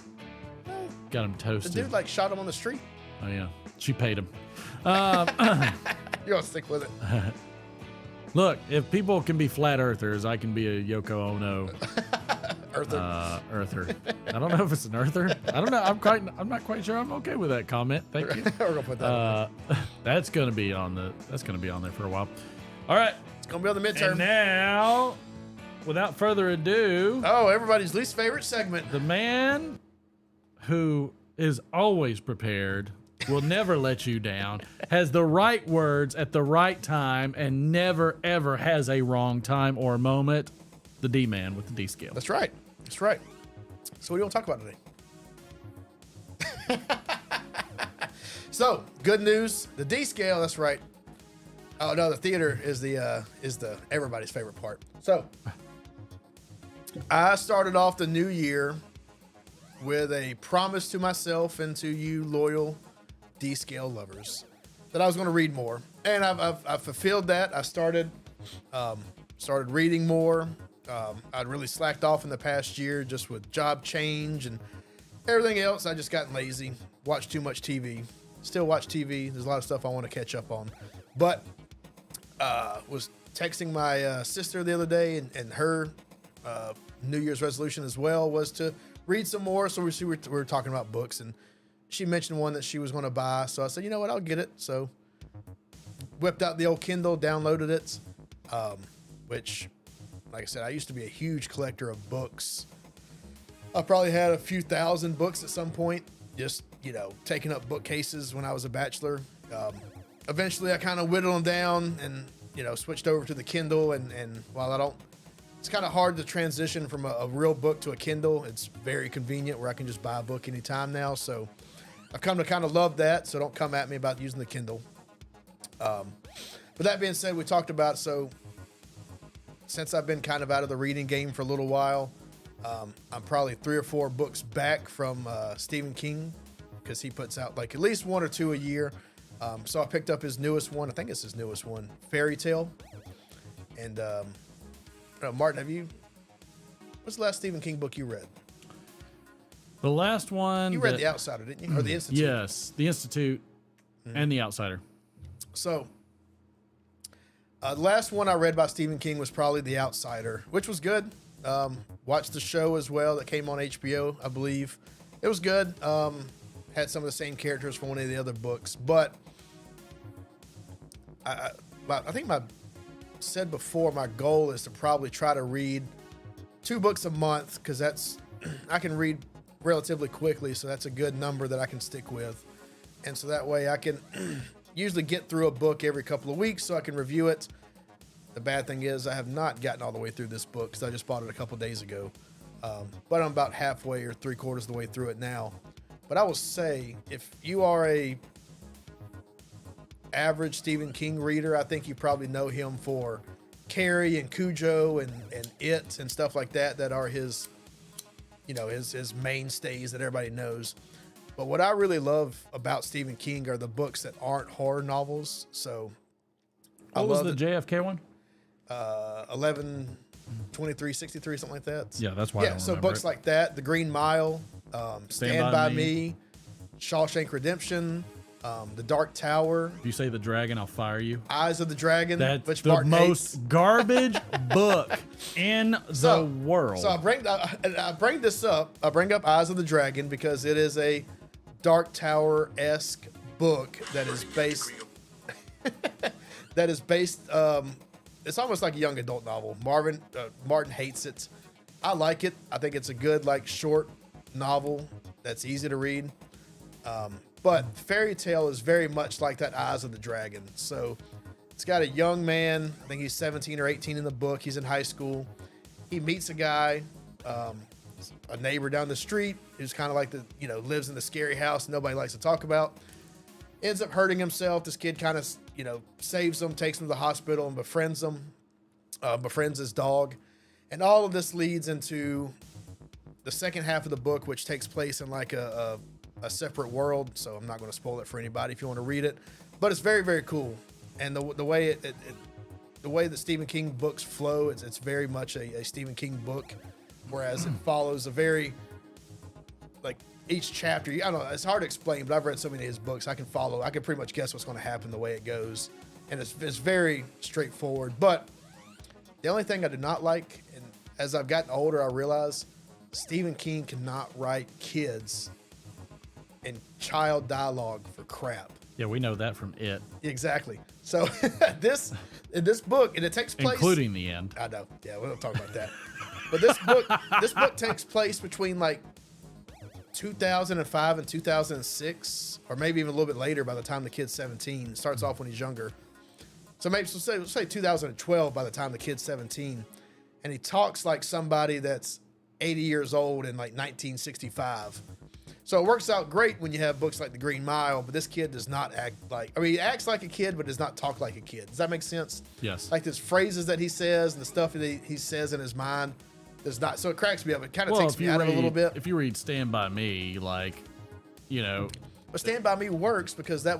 got him The toasted. dude like shot him on the street. Oh yeah, she paid him. You gotta stick with it. Look, if people can be flat earthers, I can be a Yoko Ono Earther. earther. I don't know if it's an earther. I don't know. I'm not quite sure. I'm okay with that comment. Thank you. We're gonna put that. That's gonna be on there for a while. All right. It's gonna be on the midterm. And now, without further ado, Oh, everybody's least favorite segment. the man who is always prepared, will never let you down, has the right words at the right time, and never ever has a wrong time or moment. The D man with the D scale. That's right. That's right. So what do you want to talk about today? So good news. The D scale. That's right. Oh no, the theater is the everybody's favorite part. So I started off the new year with a promise to myself and to you loyal D scale lovers that I was going to read more, and I've fulfilled that. I started reading more. I'd really slacked off in the past year just with job change and everything else. I just gotten lazy, watched too much TV. Still watch TV. There's a lot of stuff I want to catch up on, but was texting my sister the other day, and her New Year's resolution as well was to read some more. So we were talking about books, and she mentioned one that she was going to buy. So I said, you know what, I'll get it. So whipped out the old Kindle, downloaded it, which, like I said, I used to be a huge collector of books. I probably had a few thousand books at some point, just, taking up bookcases when I was a bachelor. Eventually I kind of whittled them down and, switched over to the Kindle. And while it's kind of hard to transition from a real book to a Kindle. It's very convenient where I can just buy a book anytime now. So I've come to kind of love that. So don't come at me about using the Kindle. But that being said, we talked about, so since I've been kind of out of the reading game for a little while, I'm probably 3 or 4 books back from Stephen King, because he puts out like at least 1 or 2 a year. So I picked up his newest one. I think it's his newest one, Fairy Tale. And Martin, what's the last Stephen King book you read? The last one. You read The Outsider, didn't you? Or The Institute? Yes, The Institute and The Outsider. So the last one I read by Stephen King was probably The Outsider, which was good. Watched the show as well that came on HBO, I believe. It was good. Had some of the same characters from one of the other books, but I think said before, my goal is to probably try to read 2 books a month, because that's I can read relatively quickly, so that's a good number that I can stick with, and so that way I can usually get through a book every couple of weeks so I can review it. The bad thing is I have not gotten all the way through this book because I just bought it a couple days ago, but I'm about halfway or 3/4 of the way through it now. But I will say, if you are a average Stephen King reader, I think you probably know him for Carrie and Cujo and It and stuff like that are his, his mainstays that everybody knows. But what I really love about Stephen King are the books that aren't horror novels. So What was the JFK one? 11, 23, 63, something like that. Yeah, that's why. I don't So remember books it. like that, The Green Mile, Stand By Me, Shawshank Redemption, The Dark Tower, If you say the dragon, I'll fire you. Eyes of the Dragon, That's which the Martin most hates. garbage book in the world. So I bring this up. I bring up Eyes of the Dragon because it is a Dark Tower-esque book that is based. It's almost like a young adult novel. Martin hates it. I like it. I think it's a good, short novel that's easy to read. But Fairy Tale is very much like that Eyes of the Dragon. So it's got a young man. I think he's 17 or 18 in the book. He's in high school. He meets a guy, a neighbor down the street, who's kind of like lives in the scary house nobody likes to talk about. Ends up hurting himself. This kid kind of, saves him, takes him to the hospital, and befriends him, befriends his dog. And all of this leads into the second half of the book, which takes place in a separate world. So I'm not going to spoil it for anybody if you want to read it. But it's very, very cool. And the way the way that Stephen King books flow, it's very much a Stephen King book, whereas it follows a very, like, each chapter, I don't know, it's hard to explain, but I've read so many of his books, I can pretty much guess what's going to happen the way it goes. And it's very straightforward. But the only thing I do not like, and as I've gotten older, I realize Stephen King cannot write kids and child dialogue for crap. Yeah, we know that from It. Exactly. So in this book, and it takes place, including the end. I know. Yeah, we don't talk about that. But this book takes place between like 2005 and 2006, or maybe even a little bit later. By the time the kid's 17, it starts off when he's younger. So maybe let's say 2012. By the time the kid's 17, and he talks like somebody that's 80 years old in like 1965. So it works out great when you have books like The Green Mile, but this kid does not act like, I mean, he acts like a kid, but does not talk like a kid. Does that make sense? Yes. Like there's phrases that he says and the stuff that he says in his mind does not. So it cracks me up. It kind of takes me out of it a little bit. If you read Stand By Me, like, you know. But Stand By Me works because that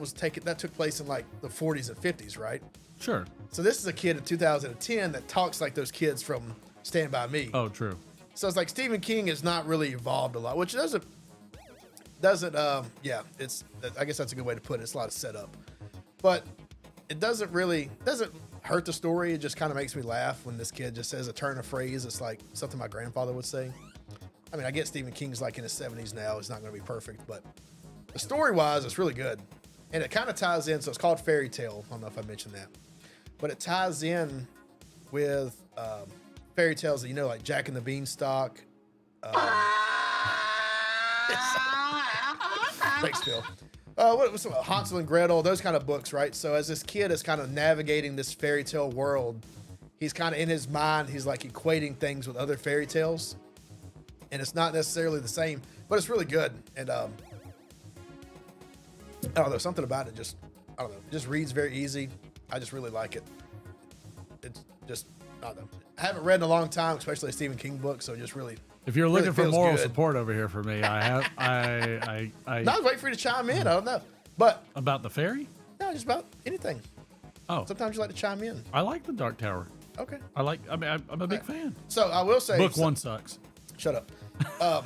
took place in like the 40s and 50s, right? Sure. So this is a kid in 2010 that talks like those kids from Stand By Me. Oh, true. So it's like Stephen King has not really evolved a lot, which doesn't I guess that's a good way to put it. It's a lot of setup, but it doesn't hurt the story. It just kind of makes me laugh when this kid just says a turn of phrase. It's like something my grandfather would say. I mean, I get Stephen King's like in his 70s now. It's not going to be perfect, but the story wise, it's really good. And it kind of ties in. So it's called Fairy Tale. I don't know if I mentioned that, but it ties in with fairy tales that, you know, like Jack and the Beanstalk. Thanks, Phil. What was Hansel and Gretel, those kind of books, right? So as this kid is kind of navigating this fairy tale world, he's kind of in his mind, he's like equating things with other fairy tales, and it's not necessarily the same, but it's really good. And I don't know, something about it it just reads very easy. I just really like it. It's just, I don't know. I haven't read in a long time, especially a Stephen King book, so it just really. If you're looking for moral good. support over here for me, I was waiting for you to chime in. I don't know, but about the fairy? No, just about anything. Oh, sometimes you like to chime in. I like the Dark Tower. Okay. I'm a big fan. So I will say, book one sucks. Shut up.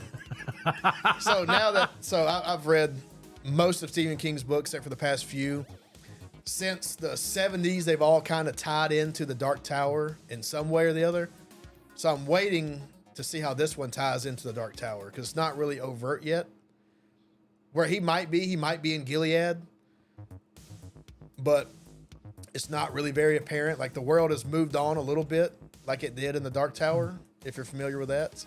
So I've read most of Stephen King's books, except for the past few. Since the 70s, they've all kind of tied into the Dark Tower in some way or the other. So I'm waiting to see how this one ties into the Dark Tower, because it's not really overt yet. Where he might be in Gilead, but it's not really very apparent. Like the world has moved on a little bit, like it did in the Dark Tower, if you're familiar with that.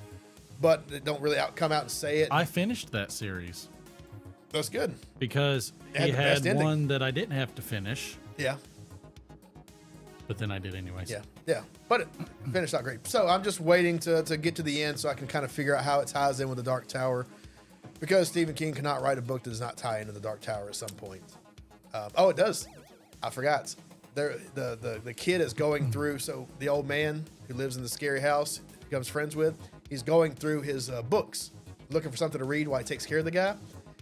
But they don't really come out and say it. I finished that series. That's good. Because he had one that I didn't have to finish. Yeah. But then I did anyways. Yeah. But it finished out great. So I'm just waiting to get to the end so I can kind of figure out how it ties in with the Dark Tower. Because Stephen King cannot write a book that does not tie into the Dark Tower at some point. It does. I forgot. The kid is going through, so the old man who lives in the scary house he becomes friends with, he's going through his books, looking for something to read while he takes care of the guy.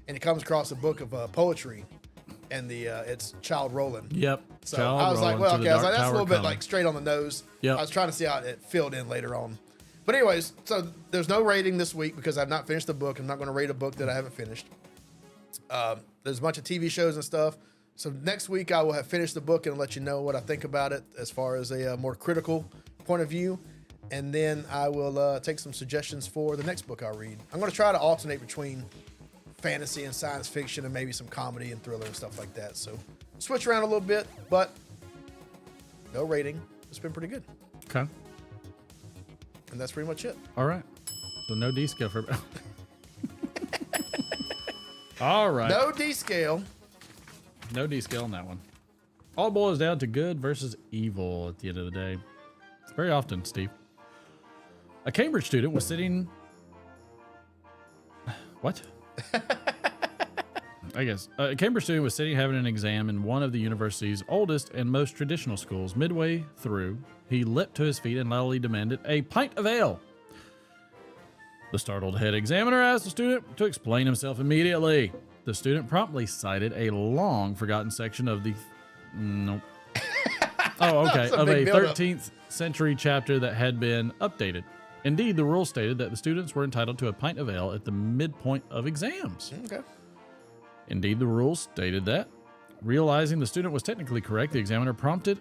And he comes across a book of poetry, and it's Child Rolling. Yep. So I was like, well, okay, that's a little bit like straight on the nose. Yep. I was trying to see how it filled in later on. But anyways, so there's no rating this week because I've not finished the book. I'm not going to rate a book that I haven't finished. There's a bunch of TV shows and stuff. So next week I will have finished the book and let you know what I think about it as far as a more critical point of view. And then I will take some suggestions for the next book I'll read. I'm going to try to alternate between fantasy and science fiction and maybe some comedy and thriller and stuff like that. So switch around a little bit, but no rating. It's been pretty good. Okay. And that's pretty much it. All right. So no D scale for. All right. No D scale. No D scale on that one. All boils down to good versus evil at the end of the day. Very often, Steve. A Cambridge student was sitting. What? I guess. A Cambridge student was sitting having an exam in one of the university's oldest and most traditional schools. Midway through, he leapt to his feet and loudly demanded a pint of ale. The startled head examiner asked the student to explain himself immediately. The student promptly cited a long forgotten section of the... Nope. Oh, okay. That's a Of a big buildup. 13th century chapter that had been updated. Indeed, the rule stated that the students were entitled to a pint of ale at the midpoint of exams. Okay. Indeed, the rules stated that. Realizing the student was technically correct, the examiner promptly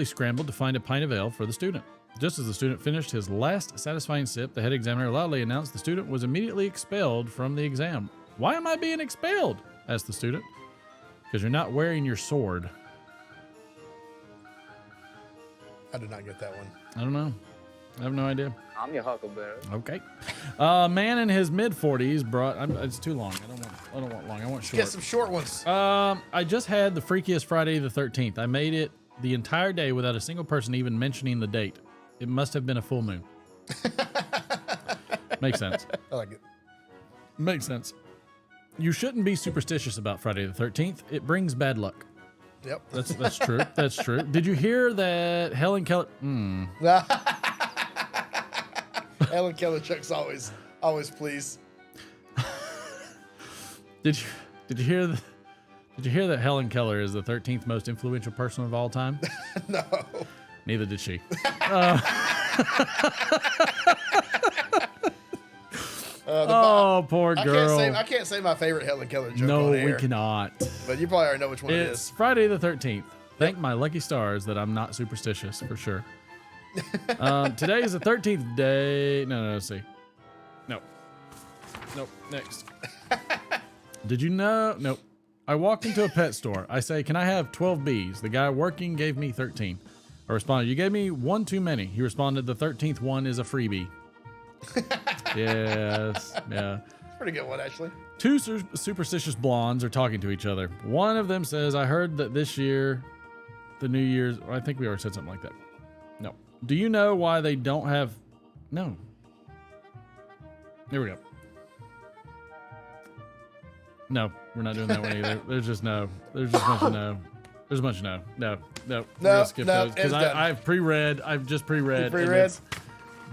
scrambled to find a pint of ale for the student. Just as the student finished his last satisfying sip, the head examiner loudly announced the student was immediately expelled from the exam. Why am I being expelled? Asked the student. Because you're not wearing your sword. I did not get that one. I don't know. I have no idea. I'm your huckleberry. Okay. A man in his mid-40s brought... it's too long. I don't want long. I want short. Get some short ones. I just had the freakiest Friday the 13th. I made it the entire day without a single person even mentioning the date. It must have been a full moon. Makes sense. I like it. Makes sense. You shouldn't be superstitious about Friday the 13th. It brings bad luck. Yep. That's true. That's true. Did you hear that Helen Keller... Helen Keller Chuck's always pleased. Did you hear that Helen Keller is the 13th most influential person of all time? No. Neither did she. Poor girl. I can't say my favorite Helen Keller joke No, on air, we cannot. But you probably already know which one it It's is. Friday the 13th. Thank my lucky stars that I'm not superstitious, for sure. Today is the 13th day. No, let's see. Nope, next. Did you know? Nope. I walked into a pet store. I say, can I have 12 bees? The guy working gave me 13. I responded, you gave me one too many. He responded, the 13th one is a freebie. Yes, yeah. Pretty good one, actually. Two superstitious blondes are talking to each other. One of them says, I heard that this year, the New Year's, I think we already said something like that. No. Do you know why they don't have, no. Here we go. No, we're not doing that one either. There's just no. There's just a bunch of no. There's a bunch of no. No. We're gonna skip those because I've pre-read. I've just pre-read. You pre-read?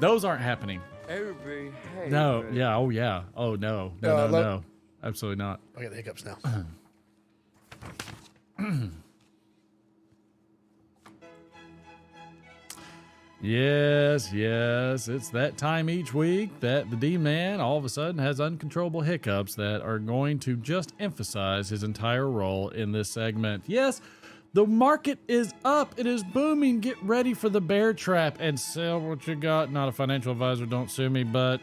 Those aren't happening. Everybody, hey. No. Yeah. Oh yeah. Oh no. No. Absolutely not. I got the hiccups now. Yes. It's that time each week that the D-Man all of a sudden has uncontrollable hiccups that are going to just emphasize his entire role in this segment. Yes, the market is up. It is booming. Get ready for the bear trap and sell what you got. Not a financial advisor. Don't sue me, but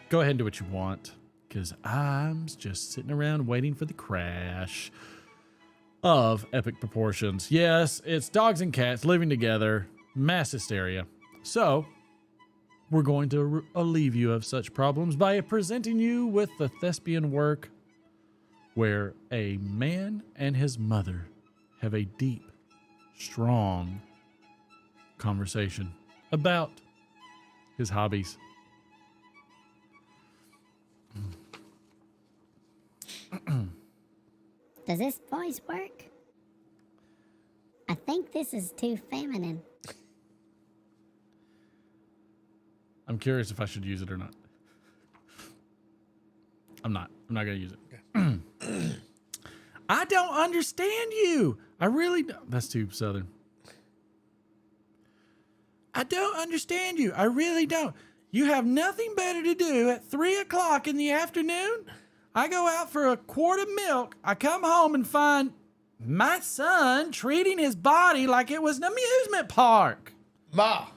go ahead and do what you want because I'm just sitting around waiting for the crash of epic proportions. Yes, it's dogs and cats living together. Mass hysteria. So, we're going to relieve you of such problems by presenting you with the thespian work where a man and his mother have a deep, strong conversation about his hobbies. Does this voice work? I think this is too feminine. I'm curious if I should use it or not. I'm not going to use it. Okay. I don't understand you. I really don't. That's too southern. I don't understand you. I really don't. You have nothing better to do at 3 o'clock in the afternoon? I go out for a quart of milk. I come home and find my son treating his body like it was an amusement park. Ma.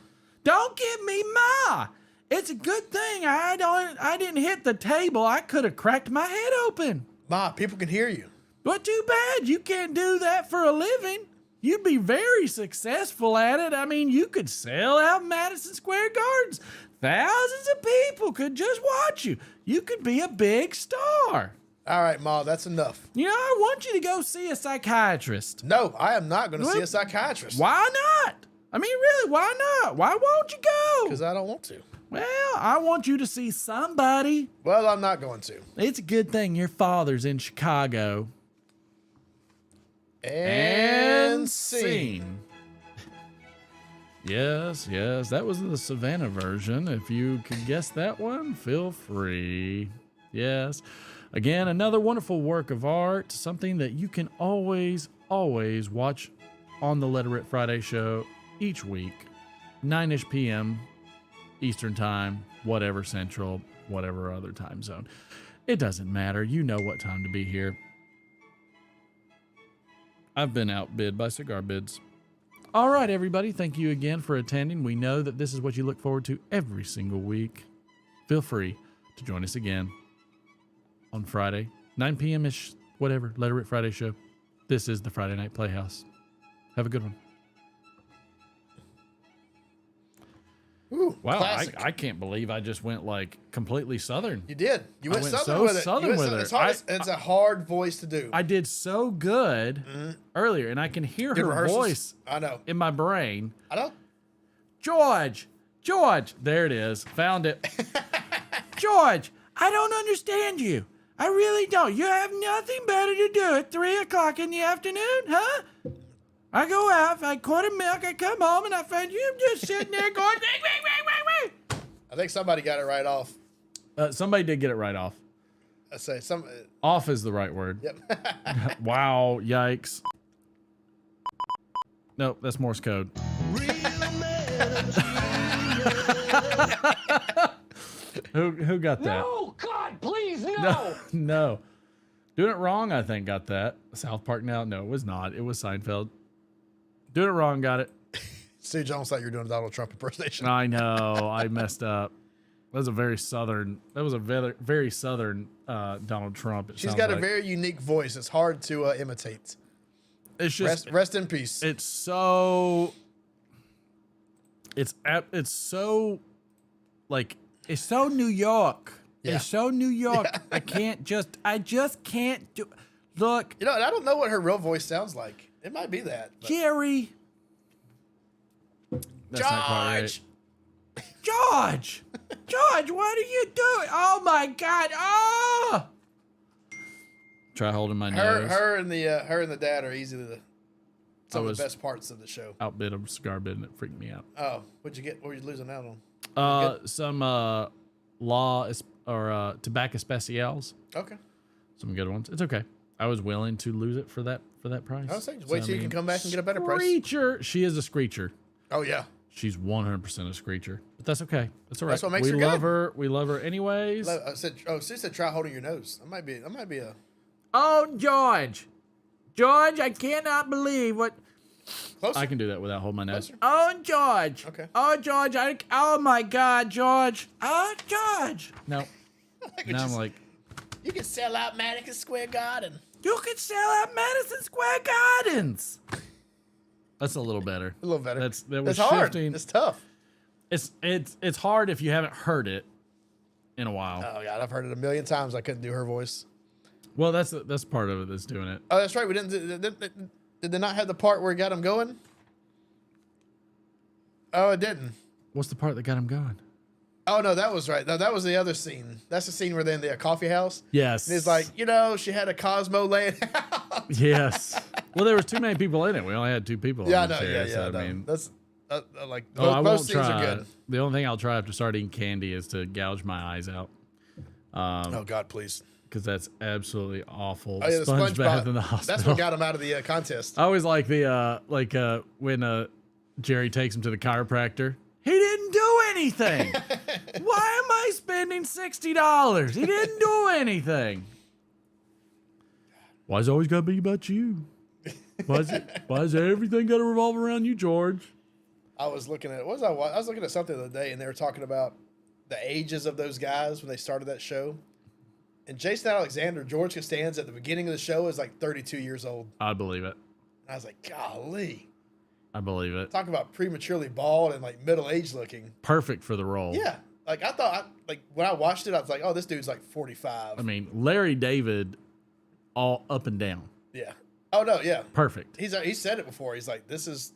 Don't give me ma. It's a good thing I didn't hit the table. I could have cracked my head open. Ma, people can hear you. But too bad you can't do that for a living. You'd be very successful at it. I mean, you could sell out Madison Square Gardens. Thousands of people could just watch you. You could be a big star. All right, Ma, that's enough. You know, I want you to go see a psychiatrist. No, I am not going to see a psychiatrist. Why not? I mean, really, why not? Why won't you go? Because I don't want to. Well, I want you to see somebody. Well, I'm not going to. It's a good thing your father's in Chicago. And scene. Yes, that was the Savannah version. If you could guess that one, feel free. Yes. Again, another wonderful work of art, something that you can always watch on the Let It Rip Friday show each week, 9-ish p.m. Eastern time, whatever Central, whatever other time zone. It doesn't matter. You know what time to be here. I've been outbid by cigar bids. All right, everybody. Thank you again for attending. We know that this is what you look forward to every single week. Feel free to join us again on Friday, 9 p.m.-ish, whatever, Let It Rip Friday show. This is the Friday Night Playhouse. Have a good one. Ooh, wow, I can't believe I just went like completely Southern. You did. You went Southern so with it. Southern with it. It's a hard voice to do. I did so good earlier, and I can hear her voice. I know. In my brain. I know. George, there it is. Found it. George, I don't understand you. I really don't. You have nothing better to do at 3 o'clock in the afternoon, huh? I go out, I quart of milk, I come home, and I find you just sitting there going, wait. I think somebody got it right off. Somebody did get it right off. I say some. Off is the right word. Yep. Wow, yikes. Nope, that's Morse code. Who got that? No, God, please, no. No. Doing it wrong, I think, got that. South Park now? No, it was not. It was Seinfeld. Doing it wrong, got it. Stu Jones thought you were doing a Donald Trump impersonation. I know. I messed up. That was a very southern. Very southern Donald Trump. She's got a very unique voice. It's hard to imitate. It's just rest in peace. It's so. It's so, like it's so New York. Yeah. It's so New York. Yeah. I just can't do. Look, and I don't know what her real voice sounds like. It might be that. But. Jerry. That's not quite right. George, what are you doing? Oh my God! Oh! Try holding my nose. Her and the dad are easily some of the best parts of the show. Outbid a cigar bid, and it freaked me out. Oh, what'd you get? What were you losing out on? Some tobacco specials. Okay. Some good ones. It's okay. I was willing to lose it for that price. I was saying, wait till you can come back and get a better price. Screecher. She is a screecher. Oh yeah. She's 100% a screecher, but that's okay. That's all right. That's what makes her good. We love her. We love her anyways. Sue said, try holding your nose. That might be a. Oh, George, I cannot believe what. Closer. I can do that without holding my nose. Closer. Oh, George. Okay. Oh, George. Oh my God, George. Oh, George. No. Now I'm like. You can sell out Madison Square Garden. You can sell out Madison Square Gardens. That's a little better. A little better. That was hard. Shifting. It's tough. It's hard if you haven't heard it in a while. Oh God, I've heard it a million times. I couldn't do her voice. Well, that's part of it that's doing it. Oh, that's right. We didn't. Did they not have the part where it got him going? Oh, it didn't. What's the part that got him going? Oh no, that was right. No, that was the other scene. That's the scene where they're in the coffee house. Yes. And it's like, she had a Cosmo laying out. Yes. Well, there was too many people in it. We only had 2 people. Yeah, in the no, chair, yeah. so, No. I mean, that's like I most won't scenes try. are good. The only thing I'll try after starting eating candy is to gouge my eyes out. Oh God, please. Because that's absolutely awful. Oh, yeah, the sponge bath bath in the hospital. That's what got him out of the contest. I always like the when Jerry takes him to the chiropractor. He didn't do anything. Why am I spending $60? He didn't do anything. Why's it always gotta be about you? Why's everything gotta revolve around you, George? I was looking at I was looking at something the other day, and they were talking about the ages of those guys when they started that show. And Jason Alexander, George Costanza, at the beginning of the show is like 32 years old. I believe it. And I was like, golly. I believe it. Talk about prematurely bald and like middle-aged looking. Perfect for the role. Yeah. Like I thought, when I watched it, I was like, oh, this dude's like 45. I mean, Larry David, all up and down. Yeah. Oh no, yeah. Perfect. He said it before. He's like, this is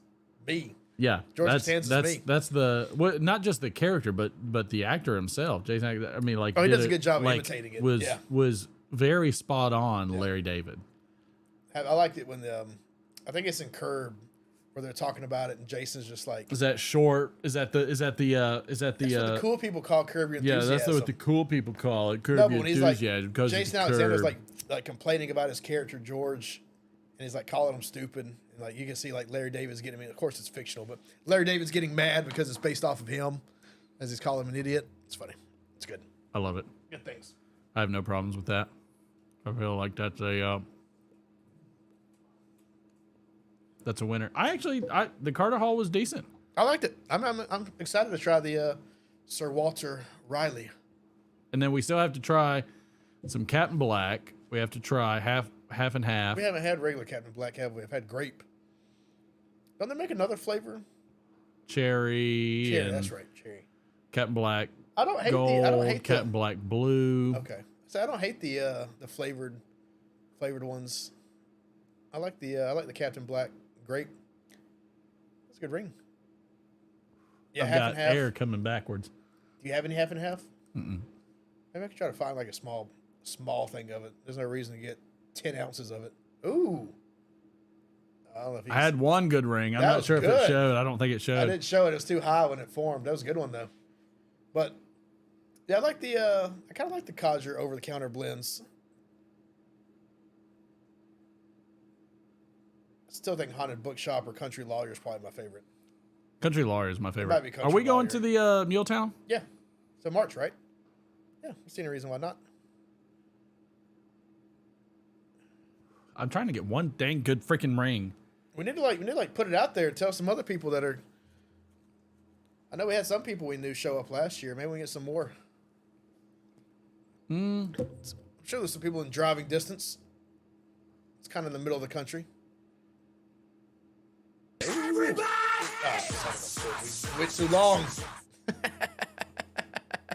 me. Yeah, George Costanza's me. That's not just the character, but the actor himself, Jason. I mean, like, he does a good job of imitating it. Was very spot on, yeah. Larry David. I liked it when I think it's in Curb where they're talking about it, and Jason's just like, is that short? Is that the that's what the cool people call Curb Your Enthusiasm. Yeah, that's what the cool people call it. Curb Your Jason Enthusiasm. Alexander's like complaining about his character George, he's like calling him stupid. And like you can see like Larry David's getting, of course it's fictional, but Larry David's getting mad because it's based off of him as he's calling him an idiot. It's funny. It's good. I love it. Good things. I have no problems with that. I feel like that's a winner. The Carter Hall was decent. I liked it. I'm excited to try the Sir Walter Riley. And then we still have to try some Captain Black. We have to try half and half. We haven't had regular Captain Black, have we? We've had grape. Don't they make another flavor? Cherry. Cherry, that's right, cherry. Captain Black. I don't hate Gold, Captain Black Blue. Okay, so I don't hate the flavored ones. I like the Captain Black grape. That's a good ring. Yeah, I've half got and half. air coming backwards. Do you have any half and half? Mm-mm. Maybe I could try to find like a small thing of it. There's no reason to get 10 ounces of it. Ooh. I don't know if I had one good ring. I'm That not was sure if good. it showed. I don't think it showed. I didn't show it. It was too high when it formed. That was a good one though. But yeah, I like I kind of like the Codger over the counter blends. I still think Haunted Bookshop or Country Lawyer is probably my favorite. Country Lawyer is my favorite. might be Are Country we going Lawyer. to the Muletown? Yeah. So March, right? Yeah. I see any reason why not. I'm trying to get one dang good freaking ring. We need to put it out there and tell some other people that are. I know we had some people we knew show up last year. Maybe we can get some more. I'm sure there's some people in driving distance. It's kind of in the middle of the country. Everybody! We went too long.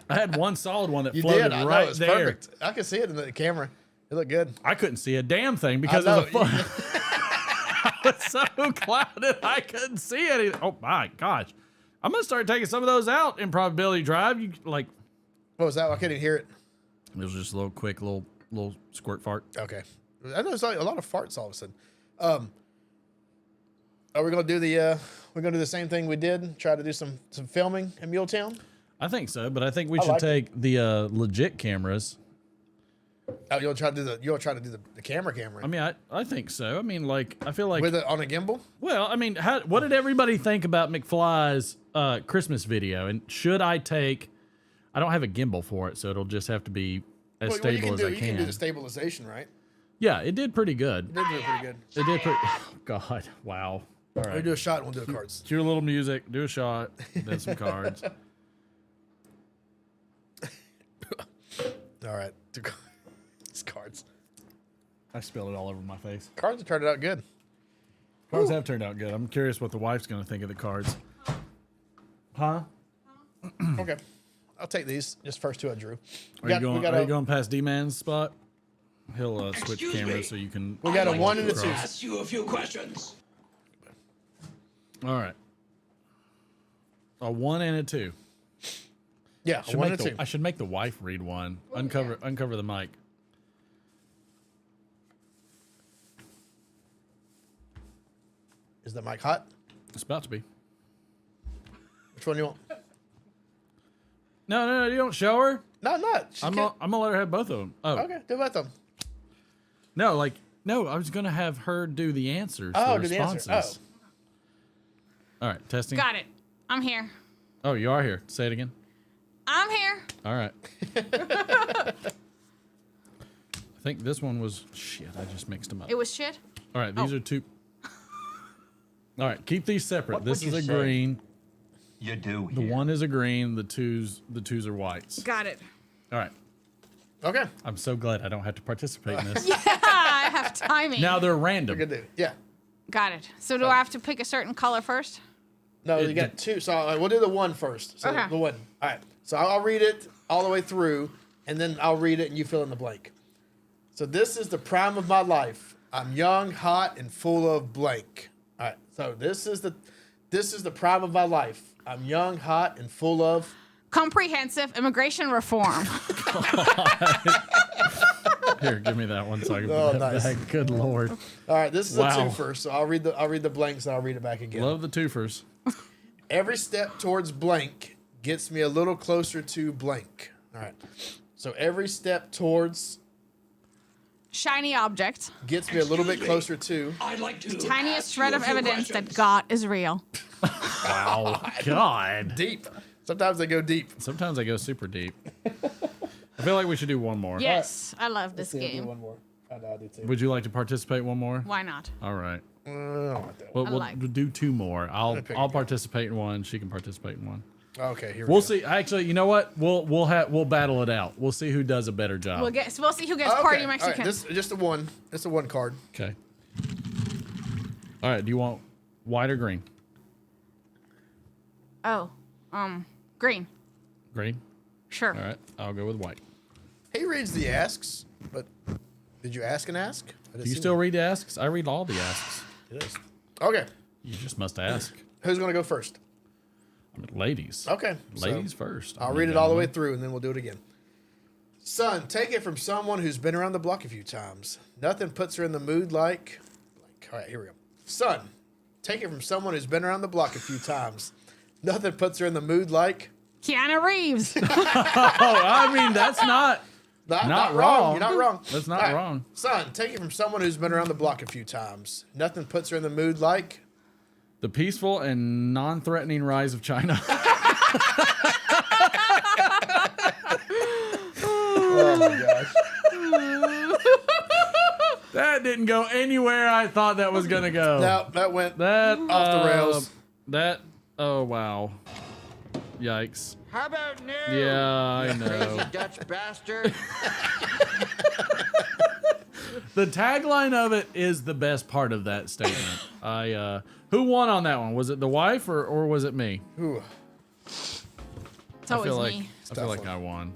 I had one solid one that You floated did. I know, right it's there. perfect. I can see it in the camera. It looked good. I couldn't see a damn thing because I of the know. I was so clouded I couldn't see anything. Oh my gosh. I'm gonna start taking some of those out in probability drive. You like What was that? I couldn't even hear it. it was just a little quick little squirt fart. Okay. I know there's like a lot of farts all of a sudden. Are we gonna do the same thing we did? Try to do some filming in Muletown? I think so, but I think we I should like take the legit cameras. Oh, you want to try to do the camera? I mean, I think so. I mean, like I feel like with it on a gimbal. Well, I mean, what did everybody think about McFly's Christmas video? And should I take? I don't have a gimbal for it, so it'll just have to be as stable as I You can do the stabilization, right? Yeah, it did pretty good. It did do pretty good. It did pretty. Oh, God, wow. All right, We'll do a shot and we'll do the cards. Cue a little music, do a shot, then some cards. All right, it's cards. I spilled it all over my face. Cards have turned out good. Cards have turned out good. I'm curious what the wife's going to think of the cards. Huh? Okay, I'll take these. Just first two I drew. Are you going past D-Man's spot? He'll switch cameras so you can. We got a 1 and a 2. Ask you a few questions. All right. A 1 and a 2. Yeah, a 1 and a 2. I should make the wife read one. Uncover the mic. Is the mic hot? It's about to be. Which one do you want? No, you don't show her. No, I'm not. I'm gonna let her have both of them. Oh, Okay, do both of them. no, I was gonna have her do the answers. Oh, the do the answer. responses. All right, testing. Got it. I'm here. Oh, you are here. Say it again. I'm here. All right. I think this one was shit. I just mixed them up. It was shit. All right, these are two. All right, keep these separate. What This would is you a say? green. You do. The one is a green. The twos are whites. Got it. All right. Okay. I'm so glad I don't have to participate in this. Yeah, I have timing. Now they're We're random. gonna do. Yeah. Got it. So do I have to pick a certain color first? No, you got 2. So we'll do the 1 first. So Okay. the 1. All right. So I'll read it all the way through, and then I'll read it, and you fill in the blank. So this is the prime of my life. I'm young, hot, and full of blank. All right. So this is the prime of my life. I'm young, hot, and full of. Comprehensive immigration reform. Here, give me that one so I can Oh, put that nice. back. Good Lord. All right. This is Wow. a 2 first. So I'll read the blanks, and I'll read it back again. Love the twofers. Every step towards blank gets me a little closer to blank. All right. So every step towards Shiny object. Gets me a little bit closer to. I'd like to. Tiniest shred of evidence that God is real. Wow. God. Deep. Sometimes they go deep. Sometimes I go super deep. I feel like we should do one more. Yes, I love this Let's see, I'll do game. one more. I know I do too. Would you like to participate one more? Why not? All right. I don't want that. Well, I we'll like- do two more. I'll pick I'll again. participate in one. She can participate in one. Okay, here we We'll go. see. Actually, you know what? We'll battle it out. We'll see who does a better job. We'll see who gets Okay, party all right, Mexican. this just a one. It's a one card. Okay. All right. Do you want white or green? Green. Green. Sure. All right. I'll go with white. He reads the asks, but did you ask and ask? Do you still read the asks? I read all the asks. It is. Okay. You just must ask. Who's gonna go first? Ladies. Okay. Ladies first. I'll read it all the way through, and then we'll do it again. Son, take it from someone who's been around the block a few times. Nothing puts her in the mood like. All right, here we go. Son, take it from someone who's been around the block a few times. Nothing puts her in the mood like. Keanu Reeves. Oh, I mean, that's not Not wrong. You're not wrong. That's not All right. wrong. Son, take it from someone who's been around the block a few times. Nothing puts her in the mood like. The peaceful and non-threatening rise of China. Oh my gosh. That didn't go anywhere I thought that was gonna go. No, that went That off the rails. Oh wow. Yikes. How about no? Yeah, I know. Crazy Dutch bastard. The tagline of it is the best part of that statement. Who won on that one? Was it the wife or was it me? Ooh. It's I always feel like me. I feel like I won.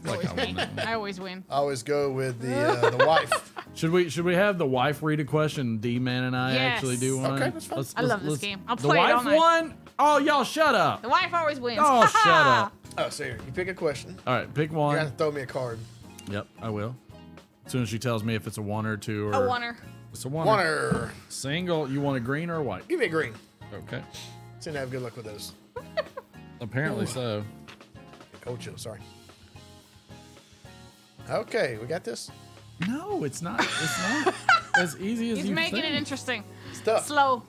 I feel like I won that one. I always win. I always go with the wife. Should we have the wife read a question? D-Man and I Yes. actually do one. Okay, that's fine. I love this game. I'll The play it all wife night. won. Oh, y'all shut up. The wife always wins. Oh, shut up. Oh, so here, you pick a question. All right, pick You one. got to throw me a card. Yep, I will. As soon as she tells me if it's a one or two or A oneer. It's a one. Oneer. Single. You want a green or a white? Give me a green. Okay. Seem to have good luck with those. Apparently so. Cold chill, sorry. Okay, we got this. No, it's not. It's not as easy as He's you making think. it interesting. Stuff. Slow.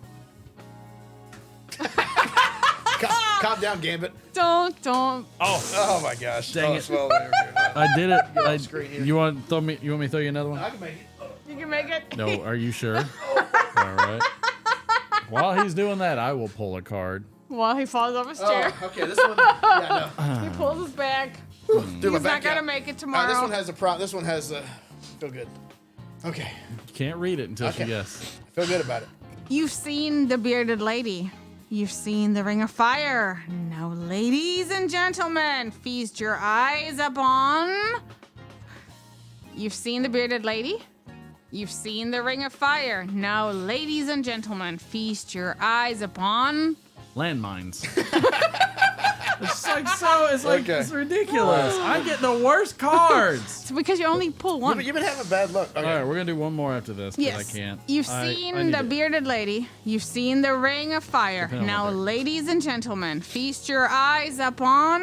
Calm down, Gambit. Don't. Oh my gosh. Dang Oh, it. swell there. I did it. Get off screen here. You want me to throw you another one? I can make it. You can make it. No, are you sure? All right. While he's doing that, I will pull a card. While he falls off his chair. Oh, okay, this one. Yeah, no. He pulls his back. Do my He's not back gonna out. make it All right, tomorrow. this one has a This one has feel good. Okay, You can't read it until she Okay. guesses. feel good about it. You've seen the bearded lady. You've seen the ring of fire. Now, ladies and gentlemen, feast your eyes upon. You've seen the bearded lady. You've seen the ring of fire. Now, ladies and gentlemen, feast your eyes upon. Landmines. It's like so. It's like Okay. it's ridiculous. I get the worst cards. It's because you only pull one. You've been having bad luck. Okay. All right, we're gonna do one more after this because Yes. I can't. You've I seen need the it. bearded lady. You've seen the ring of fire. Depending on Now, what day. ladies and gentlemen, feast your eyes upon.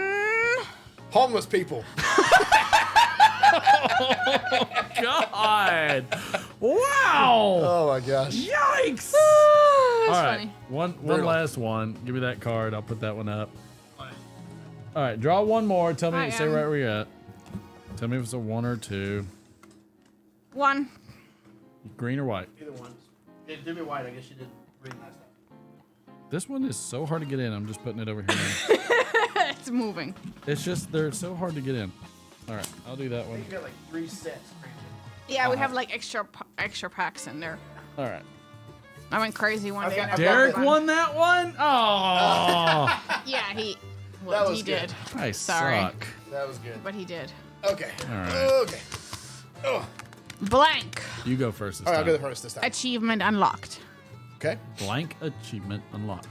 Homeless people. God. Wow. Oh my gosh. Yikes. That's All right, funny. one Brutal. last one. Give me that card. I'll put that one up. All right, draw one more. Tell me, I say am. right where you're at. Tell me if it's a one or two. One. Green or white. Either one. Do me white. I guess you did green last time. This one is so hard to get in. I'm just putting it over here now. It's moving. It's just they're so hard to get in. All right, I'll do that one. You got like 3 sets. Yeah, we have like extra packs in there. All right. I went crazy one day. and I Derek bought won that one. Oh, Yeah, That was he good. did. I Sorry. suck. That was good. But he did. Okay. All right. Okay. Oh. Blank. You go first this All right, I'll time. go the first this time. Achievement unlocked. Okay. Blank achievement unlocked.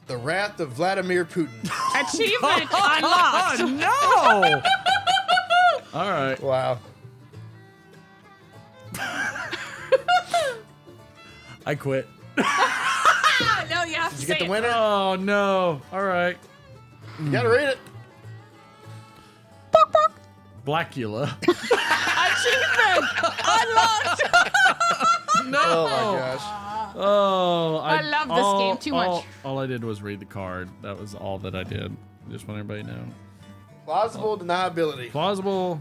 The Wrath of Vladimir Putin. Achievement unlocked. Oh, no. All right. Wow. I quit. No, you have to Did you say get the it. winner? Oh no. All right. You gotta read it. Blackula. achievement! Unlocked! No. Oh my gosh. Oh, I love this game too much. All I did was read the card. That was all that I did. Just want everybody to know. Plausible deniability. Plausible.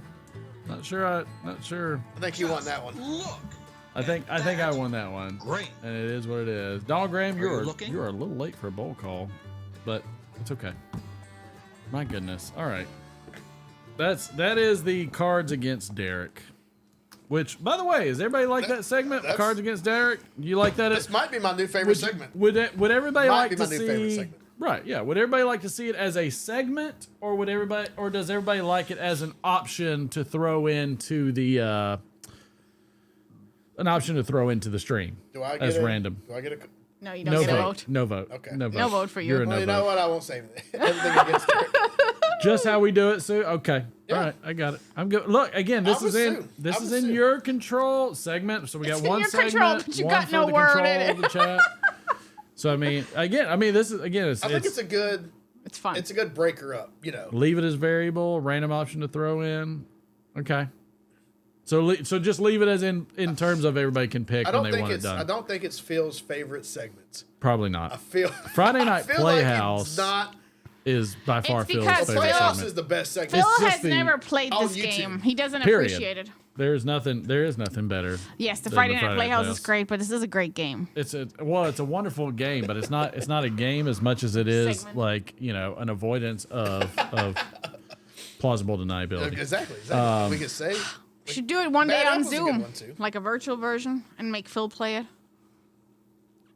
Not sure. I think you won that one. I think I won that one. Great. And it is what it is. Donald Graham, you are looking? a little late for a bowl call, but it's okay. My goodness. All right. That is the Cards Against Derek. Which, by the way, does everybody like that segment? Cards Against Derek? You like that? This might be my new favorite segment. Would everybody Might like be to my new favorite see? segment. Right, yeah. Would everybody like to see it as a segment, or does everybody like it as an option to throw into the stream? Do I get as random? Do I get a? No, you don't get a vote. No vote. Okay. No vote. No vote for you. You're a Well, no you know vote. what? I won't say everything against Derek. Just how we do it, Sue. Okay. Yeah. All right. I got it. I'm good. Look again. This I'm is with in Sue. this I'm is with in Sue. your control segment. So we got It's in one your segment. control, but you one got for no the word control in it. of the chat. So I mean, this is again. I think it's a good. It's fun. It's a good breaker up. You know. leave it as variable, random option to throw in. Okay. So just leave it as in terms of everybody can pick I when don't they think want it it's. done. I don't think it's Phil's favorite segment. Probably I not. feel Friday Night I feel Playhouse Like it's not. is by far It's Phil's because favorite Playhouse segment. is the best segment. Phil just has the- never played on this YouTube. game. He doesn't Period. appreciate it. There is nothing better. Yes, the than Friday Night Playhouse is great, but this is a great game. It's a wonderful game, but it's not a game as much as it is Segment. like, an avoidance of plausible deniability. Exactly. We could say. We should do it one day Bad on Apple's a good Zoom, one, too. like a virtual version, and make Phil play it.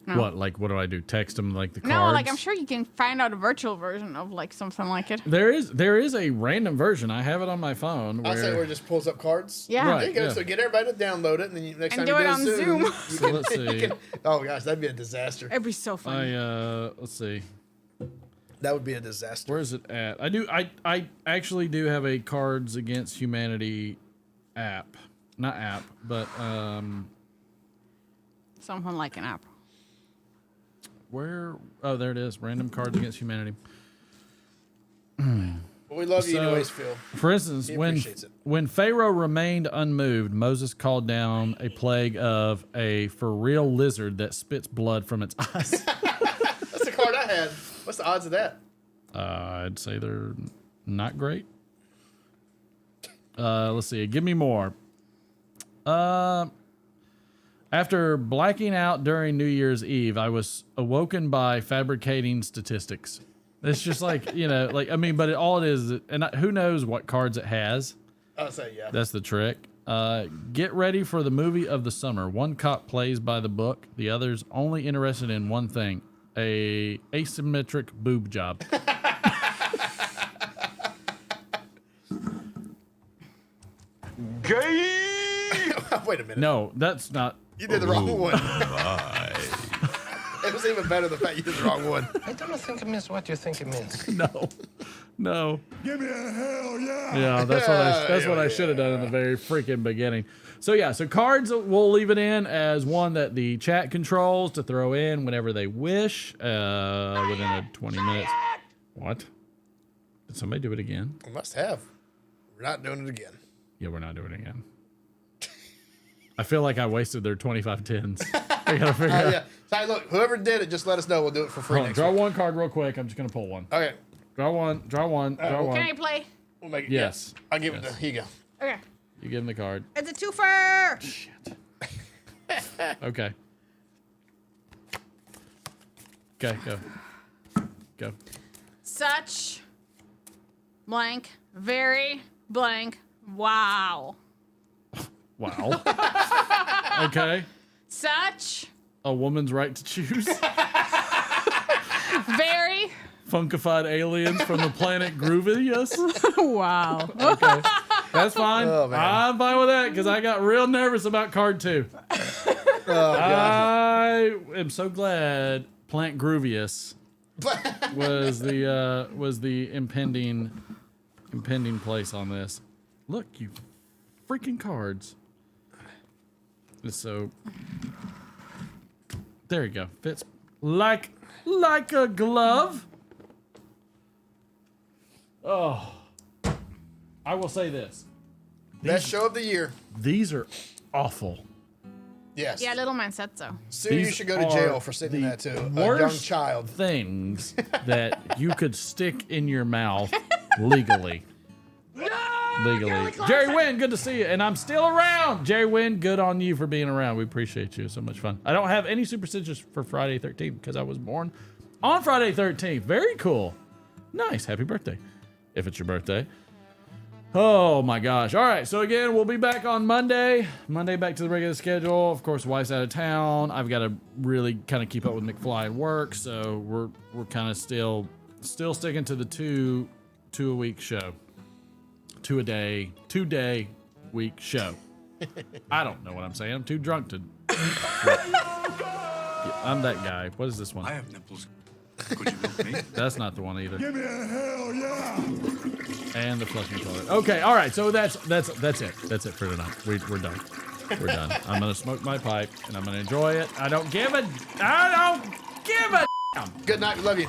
No. What do I do? Text them like the cards? No, like I'm sure you can find out a virtual version of like something like it. There is a random version. I have it on my phone. I say where it just pulls up cards. Yeah. Right, There you go. yeah. So get everybody to download it, and then next And time do you it do on Zoom, Zoom. you So can- let's you see. can- oh gosh, that'd be a disaster. It'd be so funny. Let's see. That would be a disaster. Where is it at? I actually do have a Cards Against Humanity app. Not app, but Something like an app. where? Oh, there it is. Random Cards Against Humanity. Well, we love you So, anyways, Phil. For instance, He when appreciates it. when Pharaoh remained unmoved, Moses called down a plague of a for real lizard that spits blood from its eyes. That's the card I had. What's the odds of that? I'd say they're not great. Let's see. Give me more. After blacking out during New Year's Eve, I was awoken by fabricating statistics. It's just like, but all it is, and who knows what cards it has. I'll say yeah. That's the trick. Get ready for the movie of the summer. One cop plays by the book. The other's only interested in one thing, a asymmetric boob job. Gay! Wait a minute. No, that's not. You did the wrong one. It was even better the fact you did the wrong one. I don't think it means what you think it means. No. Give me a hell yeah. Yeah, that's what I should have done in the very freaking beginning. So cards we'll leave it in as one that the chat controls to throw in whenever they wish within a 20 minutes. What? Did somebody do it again? We must have. We're not doing it again. Yeah, we're not doing it again. I feel like I wasted their 25 tens. I gotta figure out. Yeah. So, look, whoever did it, just let us know. We'll do it for free Hold on, next draw week. one card real quick. I'm just gonna pull one. Okay. Draw one. Draw one. Can I play? We'll make it. Yes. Yeah. I'll give it to. Here you go. Okay. You give him the card. It's a twofer. Okay. Okay, go. Go. Such blank, very blank. Wow. Wow. Okay. Such A woman's right to choose. very Funkified aliens from the planet Groovius. wow. Okay. That's fine. Oh, man. I'm fine with that because I got real nervous about card 2. Oh, God. I am so glad Plant Groovius was the impending place on this. Look, you freaking cards. So there you go. Fits like a glove. Oh, I will say this. Best show of the year. These are awful. Yes. Yeah, little man said so. Sue, you should go to jail for sending that to a young child. Things that you could stick in your mouth legally. Legally. Jerry Wynn, good to see you. And I'm still around. Jerry Wynn, good on you for being around. We appreciate you. So much fun. I don't have any superstitions for Friday 13th because I was born on Friday 13th. Very cool. Nice. Happy birthday. If it's your birthday. Oh my gosh. All right. So again, we'll be back on Monday. Monday back to the regular schedule. Of course, wife's out of town. I've got to really kind of keep up with McFly and work. So we're kind of still sticking to the two a week show. 2-day week show. I don't know what I'm saying. I'm too drunk to. I'm that guy. What is this one? I have nipples. Could you milk me? That's not the one either. Give me a hell yeah! And the flushing toilet. Okay, all right. So that's it. That's it for tonight. We're done. We're done. I'm gonna smoke my pipe and I'm gonna enjoy it. I don't give a damn. Good night. We love you.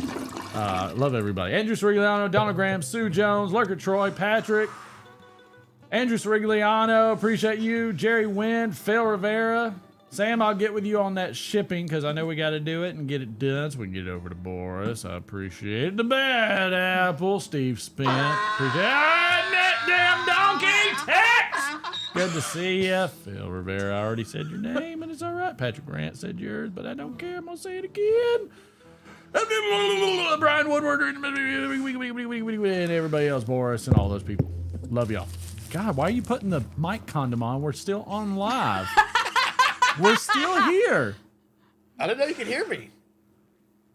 Love everybody. Andrew Sorigliano, Donald Graham, Sue Jones, Lurker Troy, Patrick, Andrew Sorigliano, appreciate you. Jerry Wynn, Phil Rivera. Sam, I'll get with you on that shipping because I know we got to do it and get it done so we can get over to Boris. I appreciate it. The Bad Apple, Steve Spence. Appreciate that damn donkey Tex. Good to see you. Phil Rivera, I already said your name and it's all right. Patrick Grant said yours, but I don't care. I'm going to say it again. Brian Woodward and everybody else, Boris and all those people. Love y'all. God, why are you putting the mic condom on? We're still on live. We're still here. I didn't know you could hear me.